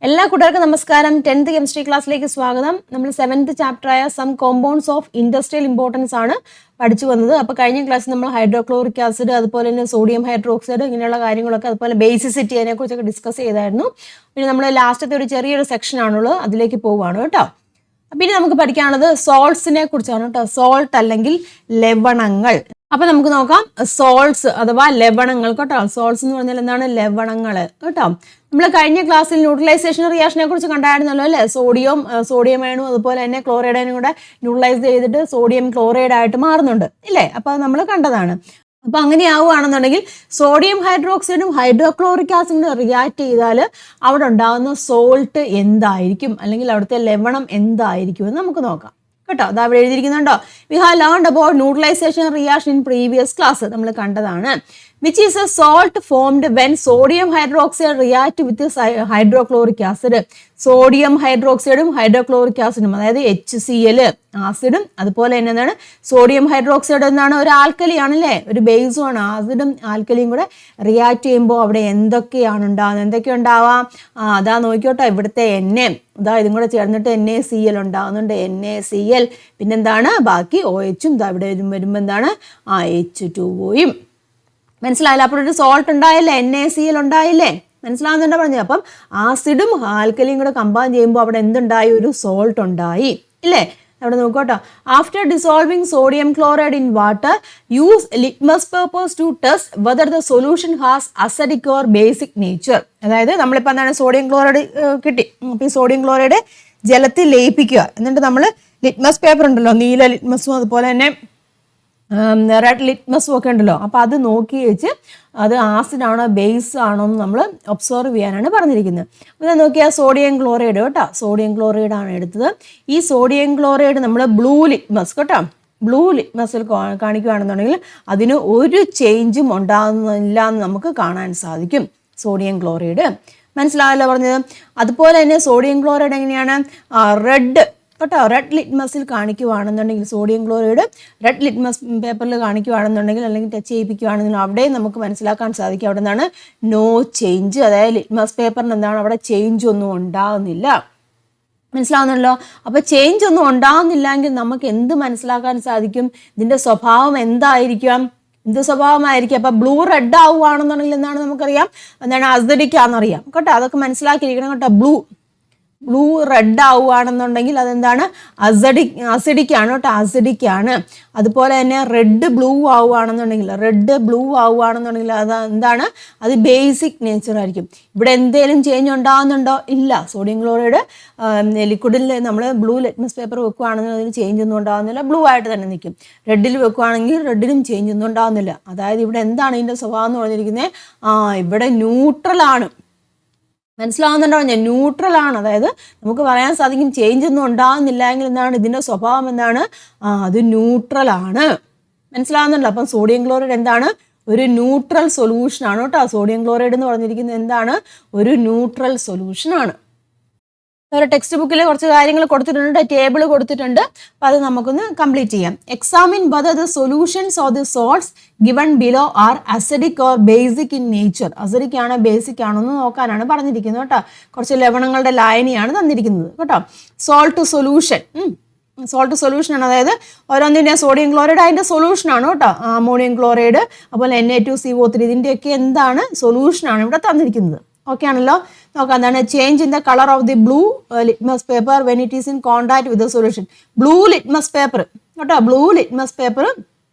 എല്ലാ കൂട്ടുകാർക്കും നമസ്കാരം. 10th കെമിസ്ട്രി ക്ലാസ്സിലേക്ക് സ്വാഗതം. നമ്മൾ 7th ചാപ്റ്ററായ some compounds of industrial importance ആണ് പഠിച്ചു വന്നത്. അപ്പോൾ കഴിഞ്ഞ ക്ലാസ്സിൽ നമ്മൾ ഹൈഡ്രോക്ലോറിക് ആസിഡ്, അതുപോലെ തന്നെ സോഡിയം ഹൈഡ്രോക്സൈഡ്, ഇങ്ങനെയുള്ള കാര്യങ്ങളൊക്കെ, അതുപോലെ ബേസിസിറ്റി, അതിനെക്കുറിച്ചൊക്കെ ഡിസ്കസ് ചെയ്തായിരുന്നു. പിന്നെ നമ്മൾ ലാസ്റ്റത്തെ ഒരു ചെറിയൊരു സെക്ഷൻ ആണുള്ളത്, അതിലേക്ക് പോവുകയാണ് കേട്ടോ. പിന്നെ നമുക്ക് പഠിക്കാനുള്ളത് സോൾട്സിനെ കുറിച്ചാണ് കേട്ടോ. സോൾട്ട് അല്ലെങ്കിൽ ലവണങ്ങൾ. അപ്പൊ നമുക്ക് നോക്കാം സോൾട്സ് അഥവാ ലവണങ്ങൾ കേട്ടോ. സോൾട്സ് എന്ന് പറഞ്ഞാൽ എന്താണ്? ലവണങ്ങൾ കേട്ടോ. നമ്മൾ കഴിഞ്ഞ ക്ലാസ്സിൽ ന്യൂട്രലൈസേഷൻ റിയാക്ഷനെ കുറിച്ച് കണ്ടായിരുന്നല്ലോ അല്ലേ? സോഡിയം അയണും അതുപോലെ തന്നെ ക്ലോറൈഡ് അയണും കൂടെ ന്യൂട്രലൈസ് ചെയ്തിട്ട് സോഡിയം ക്ലോറൈഡ് ആയിട്ട് മാറുന്നുണ്ട് ഇല്ലേ? അപ്പൊ അത് നമ്മൾ കണ്ടതാണ്. അപ്പൊ അങ്ങനെ ആവുകയാണെന്നുണ്ടെങ്കിൽ സോഡിയം ഹൈഡ്രോക്സൈഡും ഹൈഡ്രോക്ലോറിക് ആസിഡും റിയാക്ട് ചെയ്താൽ അവിടെ ഉണ്ടാകുന്ന സോൾട്ട് എന്തായിരിക്കും, അല്ലെങ്കിൽ അവിടുത്തെ ലവണം എന്തായിരിക്കും എന്ന് നമുക്ക് നോക്കാം കേട്ടോ. അത് അവിടെ എഴുതിയിരിക്കുന്നുണ്ടോ? We have learned about neutralization reaction in previous class. നമ്മൾ കണ്ടതാണ്. Which is a salt formed when sodium hydroxide react with hydrochloric acid. Sodium ഹൈഡ്രോക്സൈഡും ഹൈഡ്രോക്ലോറിക് ആസിഡും, അതായത് HCl ആസിഡും, അതുപോലെ തന്നെ എന്താണ് സോഡിയം ഹൈഡ്രോക്സൈഡ് എന്താണ്? ഒരു ആൽക്കലി ആണല്ലേ, ഒരു ബേസും ആണ്. ആസിഡും ആൽക്കലിയും കൂടെ റിയാക്ട് ചെയ്യുമ്പോൾ അവിടെ എന്തൊക്കെയാണ് ഉണ്ടാകുന്നത്? എന്തൊക്കെ ഉണ്ടാവാം? അതാ നോക്കിയോട്ടോ, ഇവിടുത്തെ ഇതാ ഇതും കൂടെ ചേർന്നിട്ട് NaCl ഉണ്ടാകുന്നുണ്ട്. NaCl, പിന്നെന്താണ് ബാക്കി OHും ഇവിടെ വരുമ്പോൾ എന്താണ് H2Oയും. മനസ്സിലായില്ല? അപ്പോൾ ഒരു സോൾട്ട് ഉണ്ടായില്ലേ, NaCl ഉണ്ടായില്ലേ? മനസ്സിലാവുന്നുണ്ടോ പറഞ്ഞത്? അപ്പം ആസിഡും ആൽക്കലിയും കൂടെ കമ്പൈൻ ചെയ്യുമ്പോൾ അവിടെ എന്തുണ്ടായി? ഒരു സോൾട്ട് ഉണ്ടായി ഇല്ലേ? അവിടെ നോക്കോട്ടോ. After dissolving sodium chloride in water, use litmus papers to test whether the solution has acidic or basic nature. അതായത് നമ്മളിപ്പോൾ എന്താണ് സോഡിയം ക്ലോറൈഡ് കിട്ടി. അപ്പോൾ ഈ സോഡിയം ക്ലോറൈഡ് ജലത്തിൽ ലയിപ്പിക്കുക. എന്നിട്ട് നമ്മൾ ലിറ്റ്മസ് പേപ്പർ ഉണ്ടല്ലോ, നീല ലിറ്റ്മസും അതുപോലെ തന്നെ റെഡ് ലിറ്റ്മസും ഒക്കെ ഉണ്ടല്ലോ, അപ്പോൾ അത് നോക്കി വെച്ച് അത് ആസിഡാണോ ബേസ് ആണോ എന്ന് നമ്മൾ ഒബ്സർവ് ചെയ്യാനാണ് പറഞ്ഞിരിക്കുന്നത്. അപ്പോൾ നോക്കിയാൽ സോഡിയം ക്ലോറൈഡ് കേട്ടോ, സോഡിയം ക്ലോറൈഡ് ആണ് എടുത്തത്. ഈ സോഡിയം ക്ലോറൈഡ് നമ്മൾ ബ്ലൂ ലിറ്റ്മസ് കേട്ടോ, ബ്ലൂ ലിറ്റ്മസിൽ കാണിക്കുകയാണെന്നുണ്ടെങ്കിൽ അതിന് ഒരു ചേഞ്ചും ഉണ്ടാകുന്നില്ല എന്ന് നമുക്ക് കാണാൻ സാധിക്കും. സോഡിയം ക്ലോറൈഡ് മനസ്സിലായല്ലോ പറഞ്ഞത്. അതുപോലെ തന്നെ സോഡിയം ക്ലോറൈഡ് എങ്ങനെയാണ്? റെഡ് കേട്ടോ, റെഡ് ലിറ്റ്മസിൽ കാണിക്കുകയാണെന്നുണ്ടെങ്കിൽ, സോഡിയം ക്ലോറൈഡ് റെഡ് ലിറ്റ്മസ് പേപ്പറിൽ കാണിക്കുകയാണെന്നുണ്ടെങ്കിൽ, അല്ലെങ്കിൽ ടച്ച് ചെയ്യിപ്പിക്കുകയാണെന്നുണ്ടെങ്കിൽ അവിടെ നമുക്ക് മനസ്സിലാക്കാൻ സാധിക്കും അവിടെ നിന്നാണ് നോ ചേഞ്ച്. അതായത് ലിറ്റ്മസ് പേപ്പറിന് എന്താണ് അവിടെ ചേഞ്ച് ഒന്നും ഉണ്ടാകുന്നില്ല. മനസ്സിലാവുന്നല്ലോ? അപ്പോൾ ചേഞ്ച് ഒന്നും ഉണ്ടാകുന്നില്ലെങ്കിൽ നമുക്ക് എന്ത് മനസ്സിലാക്കാൻ സാധിക്കും? ഇതിൻ്റെ സ്വഭാവം എന്തായിരിക്കാം? എന്ത് സ്വഭാവമായിരിക്കും? അപ്പം ബ്ലൂ റെഡ് ആവുകയാണെന്നുണ്ടെങ്കിൽ എന്താണ് നമുക്കറിയാം? എന്താണ് അസിഡിക് ആണെന്നറിയാം കേട്ടോ. അതൊക്കെ മനസ്സിലാക്കിയിരിക്കണം കേട്ടോ. ബ്ലൂ റെഡ് ആവുകയാണെന്നുണ്ടെങ്കിൽ അതെന്താണ്? അസിഡിക് ആണ് കേട്ടോ, അസിഡിക് ആണ്. അതുപോലെ തന്നെ റെഡ് ബ്ലൂ ആവുകയാണെന്നുണ്ടെങ്കിൽ അത് എന്താണ്? അത് ബേസിക് നേച്ചർ ആയിരിക്കും. ഇവിടെ എന്തെങ്കിലും ചേഞ്ച് ഉണ്ടാകുന്നുണ്ടോ? ഇല്ല. സോഡിയം ക്ലോറൈഡ് ലിക്വിഡിൽ നമ്മൾ ബ്ലൂ ലിറ്റ്മസ് പേപ്പർ വെക്കുകയാണെന്നുണ്ടെങ്കിൽ അതിന് ചേഞ്ച് ഒന്നും ഉണ്ടാകുന്നില്ല, ബ്ലൂ ആയിട്ട് തന്നെ നിൽക്കും. റെഡിൽ വെക്കുകയാണെങ്കിൽ റെഡിലും ചേഞ്ച് ഒന്നും ഉണ്ടാകുന്നില്ല. അതായത് ഇവിടെ എന്താണ് ഇതിൻ്റെ സ്വഭാവം എന്ന് പറഞ്ഞിരിക്കുന്നത്? ഇവിടെ ന്യൂട്രലാണ്. മനസ്സിലാവുന്നുണ്ടോ? ഞാൻ ന്യൂട്രൽ ആണ്. അതായത് നമുക്ക് പറയാൻ സാധിക്കും ചേഞ്ച് ഒന്നും ഉണ്ടാകുന്നില്ല എങ്കിൽ എന്താണ് ഇതിൻ്റെ സ്വഭാവം? എന്താണ്? അത് ന്യൂട്രൽ ആണ്. മനസ്സിലാവുന്നുണ്ടോ? അപ്പം സോഡിയം ക്ലോറൈഡ് എന്താണ്? ഒരു ന്യൂട്രൽ സൊല്യൂഷൻ ആണ് കേട്ടോ. സോഡിയം ക്ലോറൈഡ് എന്ന് പറഞ്ഞിരിക്കുന്നത് എന്താണ്? ഒരു ന്യൂട്രൽ സൊല്യൂഷൻ ആണ്. ഒരു ടെക്സ്റ്റ് ബുക്കിൽ കുറച്ച് കാര്യങ്ങൾ കൊടുത്തിട്ടുണ്ട്, ടേബിൾ കൊടുത്തിട്ടുണ്ട്. അപ്പോൾ അത് നമുക്കൊന്ന് കംപ്ലീറ്റ് ചെയ്യാം. Examine whether the solutions of the salts given below are acidic or basic in nature. Acidic ആണോ ബേസിക് ആണോ എന്ന് നോക്കാനാണ് പറഞ്ഞിരിക്കുന്നത് കേട്ടോ. കുറച്ച് ലവണങ്ങളുടെ ലായനിയാണ് തന്നിരിക്കുന്നത് കേട്ടോ. സോൾട്ട് സൊല്യൂഷൻ ആണ്. അതായത് ഓരോന്നിൻ്റെ സോഡിയം ക്ലോറൈഡ് അതിൻ്റെ സൊല്യൂഷൻ ആണ് കേട്ടോ. അമോണിയം ക്ലോറൈഡ്, അതുപോലെ Na2CO3 ഇതിൻ്റെയൊക്കെ എന്താണ്? സൊല്യൂഷനാണ് ഇവിടെ തന്നിരിക്കുന്നത്. ഓക്കെ ആണല്ലോ? നോക്കാം എന്താണ്? Change in the colour of the blue litmus paper when it is in contact with the solution. Blue litmus paper കേട്ടോ, ബ്ലൂ ലിറ്റ്മസ് പേപ്പർ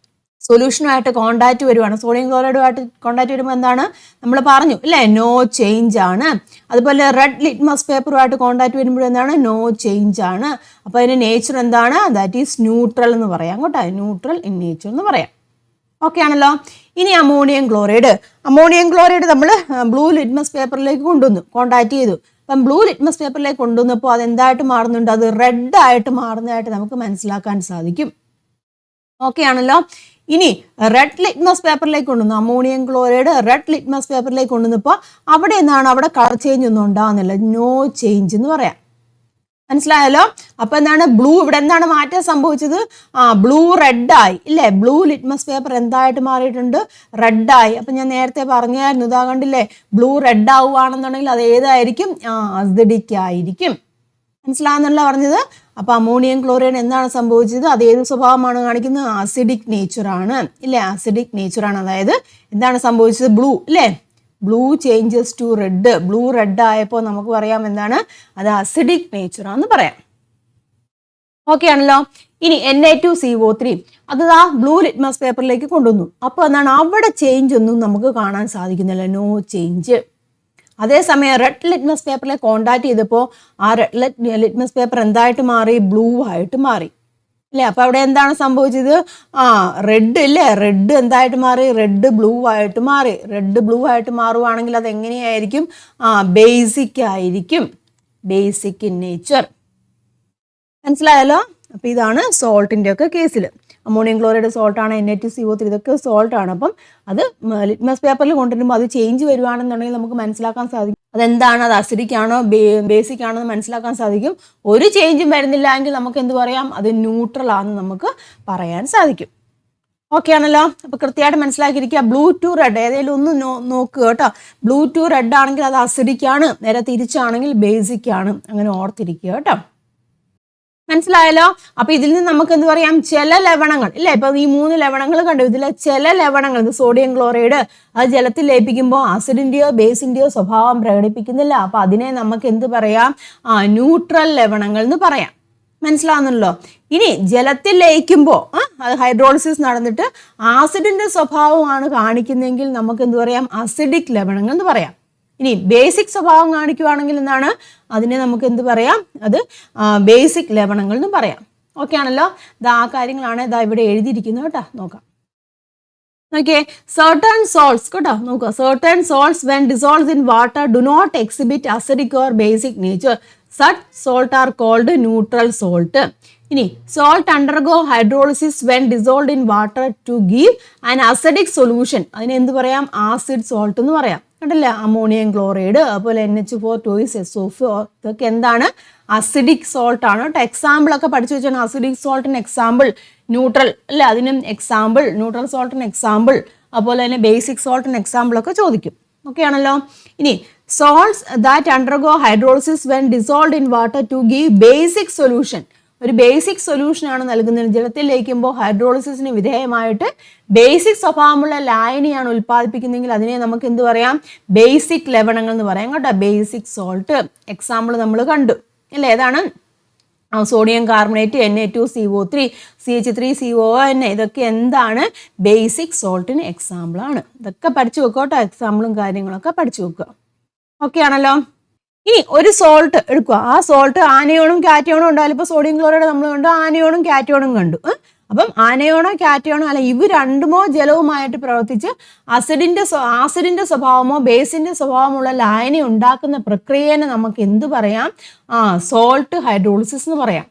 സൊല്യൂഷനുമായിട്ട് കോണ്ടാക്ട് വരുവാണ്. സോഡിയം ക്ലോറൈഡുമായിട്ട് കോണ്ടാക്ട് വരുമ്പോൾ എന്താണ്? നമ്മൾ പറഞ്ഞു ഇല്ലേ, നോ ചേഞ്ച് ആണ്. അതുപോലെ റെഡ് ലിറ്റ്മസ് പേപ്പറുമായിട്ട് കോണ്ടാക്ട് വരുമ്പോൾ എന്താണ്? നോ ചേഞ്ച് ആണ്. അപ്പോൾ അതിൻ്റെ നേച്ചർ എന്താണ്? ദാറ്റ് ഈസ് ന്യൂട്രൽ എന്ന് പറയാം കേട്ടോ. ന്യൂട്രൽ ഇൻ നേച്ചർ എന്ന് പറയാം. ഓക്കെ ആണല്ലോ? ഇനി അമോണിയം ക്ലോറൈഡ് നമ്മൾ ബ്ലൂ ലിറ്റ്മസ് പേപ്പറിലേക്ക് കൊണ്ടുവന്നു, കോണ്ടാക്ട് ചെയ്തു. അപ്പം ബ്ലൂ ലിറ്റ്മസ് പേപ്പറിലേക്ക് കൊണ്ടുവന്നപ്പോൾ അതെന്തായിട്ട് മാറുന്നുണ്ട്? അത് റെഡ് ആയിട്ട് മാറുന്നതായിട്ട് നമുക്ക് മനസ്സിലാക്കാൻ സാധിക്കും. ഓക്കെ ആണല്ലോ? ഇനി റെഡ് ലിറ്റ്മസ് പേപ്പറിലേക്ക് കൊണ്ടുവന്നു, അമോണിയം ക്ലോറൈഡ് റെഡ് ലിറ്റ്മസ് പേപ്പറിലേക്ക് കൊണ്ടുവന്നപ്പോൾ അവിടെ എന്താണ്? അവിടെ കളർ ചേഞ്ച് ഒന്നും ഉണ്ടാകുന്നില്ല, നോ ചേഞ്ച് എന്ന് പറയാം. മനസ്സിലായല്ലോ? അപ്പൊ എന്താണ് ബ്ലൂ, ഇവിടെ എന്താണ് മാറ്റം സംഭവിച്ചത്? ബ്ലൂ റെഡായി ഇല്ലേ? ബ്ലൂ ലിറ്റ്മസ് പേപ്പർ എന്തായിട്ട് മാറിയിട്ടുണ്ട്? റെഡായി. അപ്പൊ ഞാൻ നേരത്തെ പറഞ്ഞായിരുന്നു, ഇതാ കണ്ടില്ലേ, ബ്ലൂ റെഡ് ആവുകയാണെന്നുണ്ടെങ്കിൽ അത് ഏതായിരിക്കും? അസിഡിക് ആയിരിക്കും. മനസ്സിലാകുന്നുള്ള പറഞ്ഞത്? അപ്പൊ അമോണിയം ക്ലോറൈഡ് എന്താണ് സംഭവിച്ചത്? അത് ഏത് സ്വഭാവമാണ് കാണിക്കുന്നത്? അസിഡിക് നേച്ചർ ആണ് ഇല്ലേ? അസിഡിക് നേച്ചർ ആണ്. അതായത് എന്താണ് സംഭവിച്ചത്? ബ്ലൂ ഇല്ലേ? Blue changes to red. Blue red ആയപ്പോൾ നമുക്ക് പറയാം എന്താണ്? അത് അസിഡിക് നേച്ചർ ആണെന്ന് പറയാം. ഓക്കെ ആണല്ലോ. ഇനി Na2CO3 അത് ആ ബ്ലൂ ലിറ്റ്മസ് പേപ്പറിലേക്ക് കൊണ്ടുവന്നു. അപ്പോൾ എന്താണ് അവിടെ ചേഞ്ച് ഒന്നും നമുക്ക് കാണാൻ സാധിക്കുന്നില്ല, നോ ചേഞ്ച്. അതേസമയം റെഡ് ലിറ്റ്മസ് പേപ്പറിലെ കോണ്ടാക്ട് ചെയ്തപ്പോൾ ആ റെഡ് ലിറ്റ്മസ് പേപ്പർ എന്തായിട്ട് മാറി? ബ്ലൂ ആയിട്ട് മാറി അല്ലേ? അപ്പൊ അവിടെ എന്താണ് സംഭവിച്ചത്? റെഡ് ഇല്ലേ? റെഡ് എന്തായിട്ട് മാറി? റെഡ് ബ്ലൂ ആയിട്ട് മാറി. റെഡ് ബ്ലൂ ആയിട്ട് മാറുവാണെങ്കിൽ അത് എങ്ങനെയായിരിക്കും? ബേസിക് ആയിരിക്കും, ബേസിക് ഇൻ നേച്ചർ. മനസ്സിലായല്ലോ? അപ്പൊ ഇതാണ് സോൾട്ടിന്റെ ഒക്കെ കേസിൽ. അമോണിയം ക്ലോറൈഡ് സോൾട്ടാണ്, Na2CO3 ഇതൊക്കെ സോൾട്ടാണ്. അപ്പം അത് ലിറ്റ്മസ് പേപ്പറിൽ കൊണ്ടുവരുമ്പോൾ അത് ചേഞ്ച് വരുവാണെന്നുണ്ടെങ്കിൽ നമുക്ക് മനസ്സിലാക്കാൻ സാധിക്കും അതെന്താണ്, അത് അസിഡിക് ആണോ ബേസിക് ആണോ എന്ന് മനസ്സിലാക്കാൻ സാധിക്കും. ഒരു ചേഞ്ചും വരുന്നില്ല എങ്കിൽ നമുക്ക് എന്ത് പറയാം? അത് ന്യൂട്രൽ ആണെന്ന് നമുക്ക് പറയാൻ സാധിക്കും. ഓക്കെ ആണല്ലോ? അപ്പൊ കൃത്യമായിട്ട് മനസ്സിലാക്കിയിരിക്കുക. ബ്ലൂ ടു റെഡ് ഏതെങ്കിലും ഒന്ന് നോക്കുക കേട്ടോ. ബ്ലൂ ടു റെഡ് ആണെങ്കിൽ അത് അസിഡിക് ആണ്, നേരെ തിരിച്ചാണെങ്കിൽ ബേസിക് ആണ്. അങ്ങനെ ഓർത്തിരിക്കുക കേട്ടോ. മനസ്സിലായല്ലോ? അപ്പൊ ഇതിൽ നിന്ന് നമുക്ക് എന്ത് പറയാം? ചില ലവണങ്ങൾ ഇല്ലേ? ഇപ്പൊ ഈ 3 ലവണങ്ങൾ കണ്ടു. ഇതിലെ ചില ലവണങ്ങൾ, ഇത് സോഡിയം ക്ലോറൈഡ്, അത് ജലത്തിൽ ലയിപ്പിക്കുമ്പോൾ ആസിഡിന്റെയോ ബേസിന്റെയോ സ്വഭാവം പ്രകടിപ്പിക്കുന്നില്ല. അപ്പൊ അതിനെ നമുക്ക് എന്ത് പറയാം? ന്യൂട്രൽ ലവണങ്ങൾ എന്ന് പറയാം. മനസ്സിലാവുന്നല്ലോ? ഇനി ജലത്തിൽ ലയിക്കുമ്പോൾ അത് ഹൈഡ്രോളിസിസ് നടന്നിട്ട് ആസിഡിന്റെ സ്വഭാവമാണ് കാണിക്കുന്നതെങ്കിൽ നമുക്ക് എന്ത് പറയാം? അസിഡിക് ലവണങ്ങൾ എന്ന് പറയാം. ഇനി ബേസിക് സ്വഭാവം കാണിക്കുവാണെങ്കിൽ എന്താണ്? അതിനെ നമുക്ക് എന്ത് പറയാം? അത് ബേസിക് ലവണങ്ങൾ എന്നും പറയാം. ഓക്കെ ആണല്ലോ? ആ കാര്യങ്ങളാണ് ഇതാ ഇവിടെ എഴുതിയിരിക്കുന്നത് കേട്ടോ. നോക്കാം. ഓക്കെ, certain salts കേട്ടോ, നോക്കുക. certain salts when dissolved in water do not exhibit acidic or basic nature. Such salt are called neutral salt. ഇനി salt undergo hydrolysis when dissolved in water to give an acidic solution. അതിനെ എന്ത് പറയാം? Acid salt എന്ന് പറയാം. കണ്ടല്ലേ? Ammonium chloride, അതുപോലെ NH4 ഇതൊക്കെ എന്താണ്? അസിഡിക് സോൾട്ട് ആണ് കേട്ടോ. എക്സാമ്പിൾ ഒക്കെ പഠിച്ചു വെച്ചാണ്. അസിഡിക് സോൾട്ടിന് എക്സാമ്പിൾ ന്യൂട്രൽ അല്ലേ? അതിനും എക്സാമ്പിൾ ന്യൂട്രൽ സോൾട്ടിന് എക്സാമ്പിൾ, അതുപോലെ തന്നെ ബേസിക് സോൾട്ടിന് എക്സാമ്പിൾ ഒക്കെ ചോദിക്കും. ഓക്കെ ആണല്ലോ? ഇനി salts that undergo hydrolysis when dissolved in water to give basic solution. ഒരു ബേസിക് സൊല്യൂഷൻ ആണ് നൽകുന്നത്. ജലത്തിൽ ലയിക്കുമ്പോൾ ഹൈഡ്രോളിസിന് വിധേയമായിട്ട് ബേസിക് സ്വഭാവമുള്ള ലായനിയാണ് ഉൽപ്പാദിപ്പിക്കുന്നതെങ്കിൽ അതിനെ നമുക്ക് എന്ത് പറയാം? ബേസിക് ലവണങ്ങൾ എന്ന് പറയാം കേട്ടോ. ബേസിക് സോൾട്ട് എക്സാമ്പിൾ നമ്മൾ കണ്ടു അല്ലേ? ഏതാണ്? സോഡിയം കാർബണേറ്റ്, Na2CO3, CH3CON, ഇതൊക്കെ എന്താണ്? ബേസിക് സോൾട്ടിന് എക്സാമ്പിൾ ആണ്. ഇതൊക്കെ പഠിച്ചു വെക്കോട്ടോ. എക്സാമ്പിളും കാര്യങ്ങളൊക്കെ പഠിച്ചു വെക്കുക. ഓക്കെ ആണല്ലോ? ഇനി ഒരു സോൾട്ട് എടുക്കുക. ആ സോൾട്ട് ആനയോണും കാറ്റയോണും ഉണ്ടായാലും ഇപ്പോൾ സോഡിയം ക്ലോറൈഡ് നമ്മൾ കണ്ടു, ആനയോണും കാറ്റയോണും കണ്ടു. അപ്പം ആനയോണോ കാറ്റയോണോ അല്ല, ഇവ രണ്ടുമോ ജലവുമായിട്ട് പ്രവർത്തിച്ച് ആസിഡിന്റെ സ്വഭാവമോ ബേസിന്റെ സ്വഭാവമുള്ള ലായനി ഉണ്ടാക്കുന്ന പ്രക്രിയനെ നമുക്ക് എന്ത് പറയാം? സോൾട്ട് ഹൈഡ്രോളിസിസ് എന്ന് പറയാം.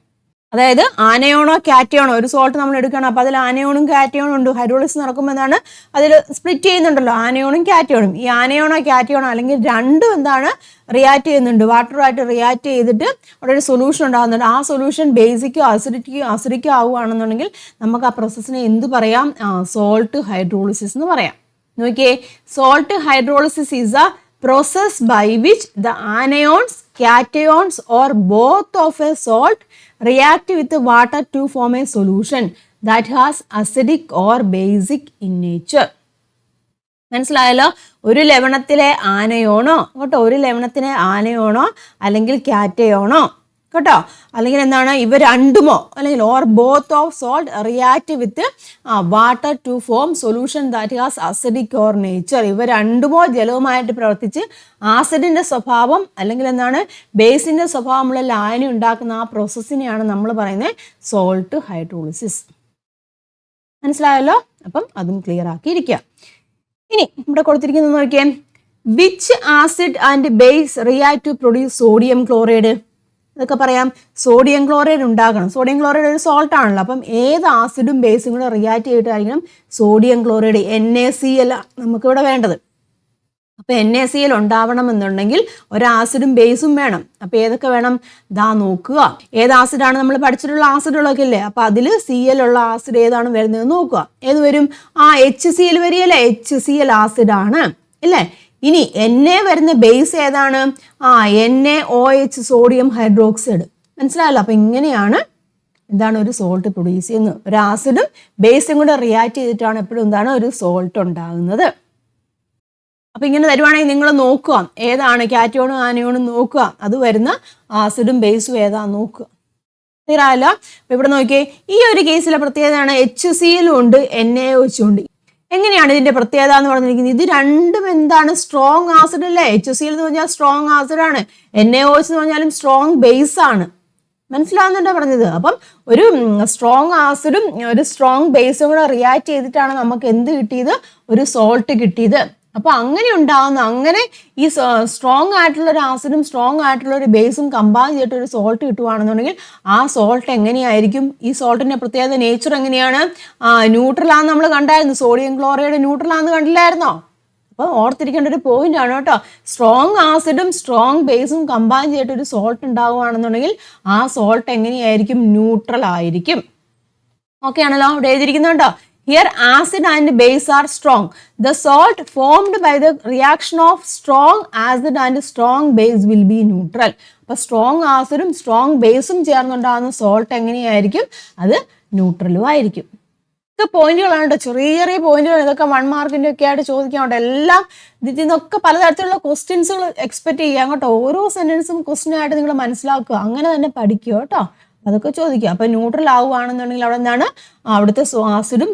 അതായത് ആനയോണോ കാറ്റയോണോ ഒരു സോൾട്ട് നമ്മൾ എടുക്കണം. അപ്പോൾ അതിൽ ആനയോണും കാറ്റയോണും ഉണ്ട്. ഹൈഡ്രോളിസിസ് നടക്കുമ്പോൾ എന്താണ്? അതിൽ സ്പ്ലിറ്റ് ചെയ്യുന്നുണ്ടല്ലോ ആനയോണും കാറ്റയോണും. ഈ ആനയോണോ കാറ്റയോണോ അല്ലെങ്കിൽ രണ്ടും എന്താണ്? റിയാക്ട് ചെയ്യുന്നുണ്ട്. വാട്ടറുമായിട്ട് റിയാക്ട് ചെയ്തിട്ട് അവിടെ ഒരു സൊല്യൂഷൻ ഉണ്ടാകുന്നുണ്ട്. ആ സൊല്യൂഷൻ ബേസിക്കോ അസിഡിക്കോ ആവുകയാണെന്നുണ്ടെങ്കിൽ നമുക്ക് ആ പ്രോസസ്സിനെ എന്ത് പറയാം? സോൾട്ട് ഹൈഡ്രോളിസിസ് എന്ന് പറയാം. നോക്കിയേ, salt hydrolysis is A process by which the anions, cations or both of a salt react with the water to form a solution that has acidic or basic in nature. മനസ്സിലായല്ലോ? ഒരു ലവണത്തിലെ ആനയോണോ കേട്ടോ, ഒരു ലവണത്തിലെ ആനയോണോ അല്ലെങ്കിൽ കാറ്റയോണോ കേട്ടോ, അല്ലെങ്കിൽ എന്താണ്? ഇവ രണ്ടുമോ അല്ലെങ്കിൽ or both of salt react with water to form solution that has acidic or nature. ഇവ രണ്ടുമോ ജലവുമായിട്ട് പ്രവർത്തിച്ച് ആസിഡിന്റെ സ്വഭാവം അല്ലെങ്കിൽ എന്താണ്? ബേസിന്റെ സ്വഭാവമുള്ള ലായനി ഉണ്ടാക്കുന്ന ആ പ്രോസസ്സിനെയാണ് നമ്മൾ പറയുന്നത് സോൾട്ട് ഹൈഡ്രോളിസിസ്. മനസ്സിലായല്ലോ? അപ്പം അതും ക്ലിയർ ആക്കിയിരിക്കുക. ഇനി ഇവിടെ കൊടുത്തിരിക്കുന്നത് നോക്കിയേ, which acid and base react to produce sodium chloride? ഇതൊക്കെ പറയാം. സോഡിയം ക്ലോറൈഡ് ഉണ്ടാകണം. സോഡിയം ക്ലോറൈഡ് ഒരു സോൾട്ട് ആണല്ലോ. അപ്പം ഏത് ആസിഡും ബേസും കൂടെ റിയാക്ട് ചെയ്തിട്ടായിരിക്കണം സോഡിയം ക്ലോറൈഡ് NaCl നമുക്കിവിടെ വേണ്ടത്. അപ്പോൾ NaCl ഉണ്ടാവണമെന്നുണ്ടെങ്കിൽ ഒരു ആസിഡും ബേസും വേണം. അപ്പോൾ ഏതൊക്കെ വേണം? ദാ നോക്കുക. ഏത് ആസിഡാണ് നമ്മൾ പഠിച്ചിട്ടുള്ള ആസിഡുകളൊക്കെ ഇല്ലേ? അപ്പോൾ അതിൽ Cl ഉള്ള ആസിഡ് ഏതാണ് വരുന്നത് നോക്കുക. ഏത് വരും? HCl വരികയല്ലേ? HCl ആസിഡാണ് ഇല്ലേ? ഇനി Na വരുന്ന ബേസ് ഏതാണ്? NaOH sodium hydroxide. മനസ്സിലായല്ലോ? അപ്പോൾ ഇങ്ങനെയാണ് എന്താണ് ഒരു സോൾട്ട് പ്രൊഡ്യൂസ് ചെയ്യുന്നത്. ഒരു ആസിഡും ബേസും കൂടെ റിയാക്ട് ചെയ്തിട്ടാണ് എപ്പോഴും എന്താണ് ഒരു സോൾട്ട് ഉണ്ടാകുന്നത്. അപ്പം ഇങ്ങനെ തരുവാണെങ്കിൽ നിങ്ങൾ നോക്കുക ഏതാണ് കാറ്റോണും ആനയോണും നോക്കുക, അത് വരുന്ന ആസിഡും ബേസും ഏതാന്ന് നോക്കുക. ക്ലിയർ ആയല്ലോ? അപ്പം ഇവിടെ നോക്കിയേ, ഈ ഒരു കേസിലെ പ്രത്യേകതയാണ് HCl ഉണ്ട് NaOH ഉണ്ട്. എങ്ങനെയാണ് ഇതിന്റെ പ്രത്യേകത എന്ന് പറഞ്ഞിരിക്കുന്നത്? ഇത് രണ്ടും എന്താണ്? സ്ട്രോങ് ആസിഡ് അല്ലേ? HCl എന്ന് പറഞ്ഞാൽ സ്ട്രോങ് ആസിഡാണ്, NaOH എന്ന് പറഞ്ഞാലും സ്ട്രോങ് ബേസ് ആണ്. മനസ്സിലാവുന്നുണ്ടോ പറഞ്ഞത്? അപ്പം ഒരു സ്ട്രോങ് ആസിഡും ഒരു സ്ട്രോങ് ബേസും കൂടെ റിയാക്ട് ചെയ്തിട്ടാണ് നമുക്ക് എന്ത് കിട്ടിയത്? ഒരു സോൾട്ട് കിട്ടിയത്. അപ്പൊ അങ്ങനെ ഉണ്ടാകുന്ന, അങ്ങനെ ഈ സ്ട്രോങ് ആയിട്ടുള്ള ഒരു ആസിഡും സ്ട്രോങ് ആയിട്ടുള്ള ഒരു ബേസും കമ്പൈൻ ചെയ്തിട്ട് ഒരു സോൾട്ട് കിട്ടുവാണെന്നുണ്ടെങ്കിൽ ആ സോൾട്ട് എങ്ങനെയായിരിക്കും? ഈ സോൾട്ടിന്റെ പ്രത്യേകത നേച്ചർ എങ്ങനെയാണ്? ന്യൂട്രലാന്ന് നമ്മൾ കണ്ടായിരുന്നു. സോഡിയം ക്ലോറൈഡ് ന്യൂട്രലാന്ന് കണ്ടില്ലായിരുന്നോ? അപ്പോൾ ഓർത്തിരിക്കേണ്ട ഒരു പോയിന്റ് ആണ് കേട്ടോ. സ്ട്രോങ് ആസിഡും സ്ട്രോങ് ബേസും കമ്പൈൻ ചെയ്തിട്ട് ഒരു സോൾട്ട് ഉണ്ടാവുകയാണെന്നുണ്ടെങ്കിൽ ആ സോൾട്ട് എങ്ങനെയായിരിക്കും? ന്യൂട്രൽ ആയിരിക്കും. ഓക്കെ ആണല്ലോ? ഇവിടെ എഴുതിയിരിക്കുന്നുണ്ടോ? Here acid and base are strong. The salt formed by the reaction of strong acid and strong base will be neutral. അപ്പോൾ സ്ട്രോങ് ആസിഡും സ്ട്രോങ് ബേസും ചേർന്നുണ്ടാകുന്ന സോൾട്ട് എങ്ങനെയായിരിക്കും? അത് ന്യൂട്രലും ആയിരിക്കും. ഇതൊക്കെ പോയിന്റുകളാണ് കേട്ടോ, ചെറിയ ചെറിയ പോയിന്റുകൾ. ഇതൊക്കെ 1 മാർക്കിൻ്റെ ഒക്കെ ആയിട്ട് ചോദിക്കാറുണ്ട്. എല്ലാം ഇതിൽ നിന്നൊക്കെ പലതരത്തിലുള്ള ക്വസ്റ്റ്യൻസുകൾ എക്സ്പെക്ട് ചെയ്യാം കേട്ടോ. ഓരോ സെന്റൻസും ക്വസ്റ്റ്യൻ ആയിട്ട് നിങ്ങൾ മനസ്സിലാക്കുക, അങ്ങനെ തന്നെ പഠിക്കുക കേട്ടോ. അതൊക്കെ ചോദിക്കുക. അപ്പം ന്യൂട്രൽ ആവുകയാണെന്നുണ്ടെങ്കിൽ അവിടെ എന്താണ്? അവിടുത്തെ ആസിഡും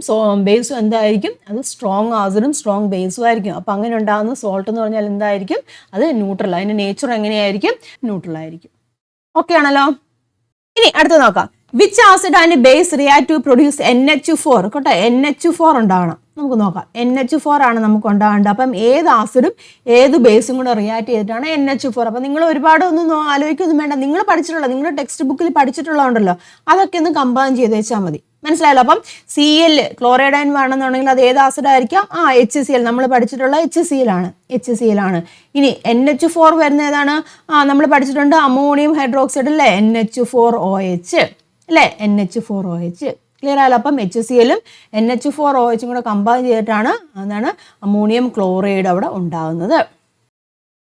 ബേസും എന്തായിരിക്കും? അത് സ്ട്രോങ് ആസിഡും സ്ട്രോങ് ബേസും ആയിരിക്കും. അപ്പം അങ്ങനെ ഉണ്ടാകുന്ന സോൾട്ട് എന്ന് പറഞ്ഞാൽ എന്തായിരിക്കും? അത് ന്യൂട്രൽ. അതിൻ്റെ നേച്ചർ എങ്ങനെയായിരിക്കും? ന്യൂട്രൽ ആയിരിക്കും. ഓക്കെ ആണല്ലോ? ഇനി അടുത്ത് നോക്കാം. Which acid and base react to produce NH4? കേട്ടോ, NH4 ഉണ്ടാവണം. നമുക്ക് നോക്കാം. NH4 ആണ് നമുക്ക് ഉണ്ടാകേണ്ടത്. അപ്പം ഏത് ആസിഡും ഏത് ബേസും കൂടെ റിയാക്ട് ചെയ്തിട്ടാണ് NH4. അപ്പം നിങ്ങൾ ഒരുപാട് ഒന്നും ആലോചിക്കൊന്നും വേണ്ട. നിങ്ങൾ പഠിച്ചിട്ടുള്ള, നിങ്ങളുടെ ടെക്സ്റ്റ് ബുക്കിൽ പഠിച്ചിട്ടുള്ളതുണ്ടല്ലോ, അതൊക്കെ ഒന്ന് കമ്പൈൻ ചെയ്ത് വെച്ചാൽ മതി. മനസ്സിലായല്ലോ? അപ്പം Cl ക്ലോറൈഡ് അയൺ വേണമെന്നുണ്ടെങ്കിൽ അത് ഏത് ആസിഡായിരിക്കാം? HCl. നമ്മൾ പഠിച്ചിട്ടുള്ള HCl ആണ്. ഇനി NH4 വരുന്ന ഏതാണ്? നമ്മൾ പഠിച്ചിട്ടുണ്ട് അമോണിയം ഹൈഡ്രോക്സൈഡ് അല്ലേ? NH4OH അല്ലേ? NH4OH. ക്ലിയർ ആയല്ലോ? അപ്പം HClഉം NH4OHും കൂടെ കമ്പൈൻ ചെയ്തിട്ടാണ് എന്താണ് അമോണിയം ക്ലോറൈഡ് അവിടെ ഉണ്ടാകുന്നത്.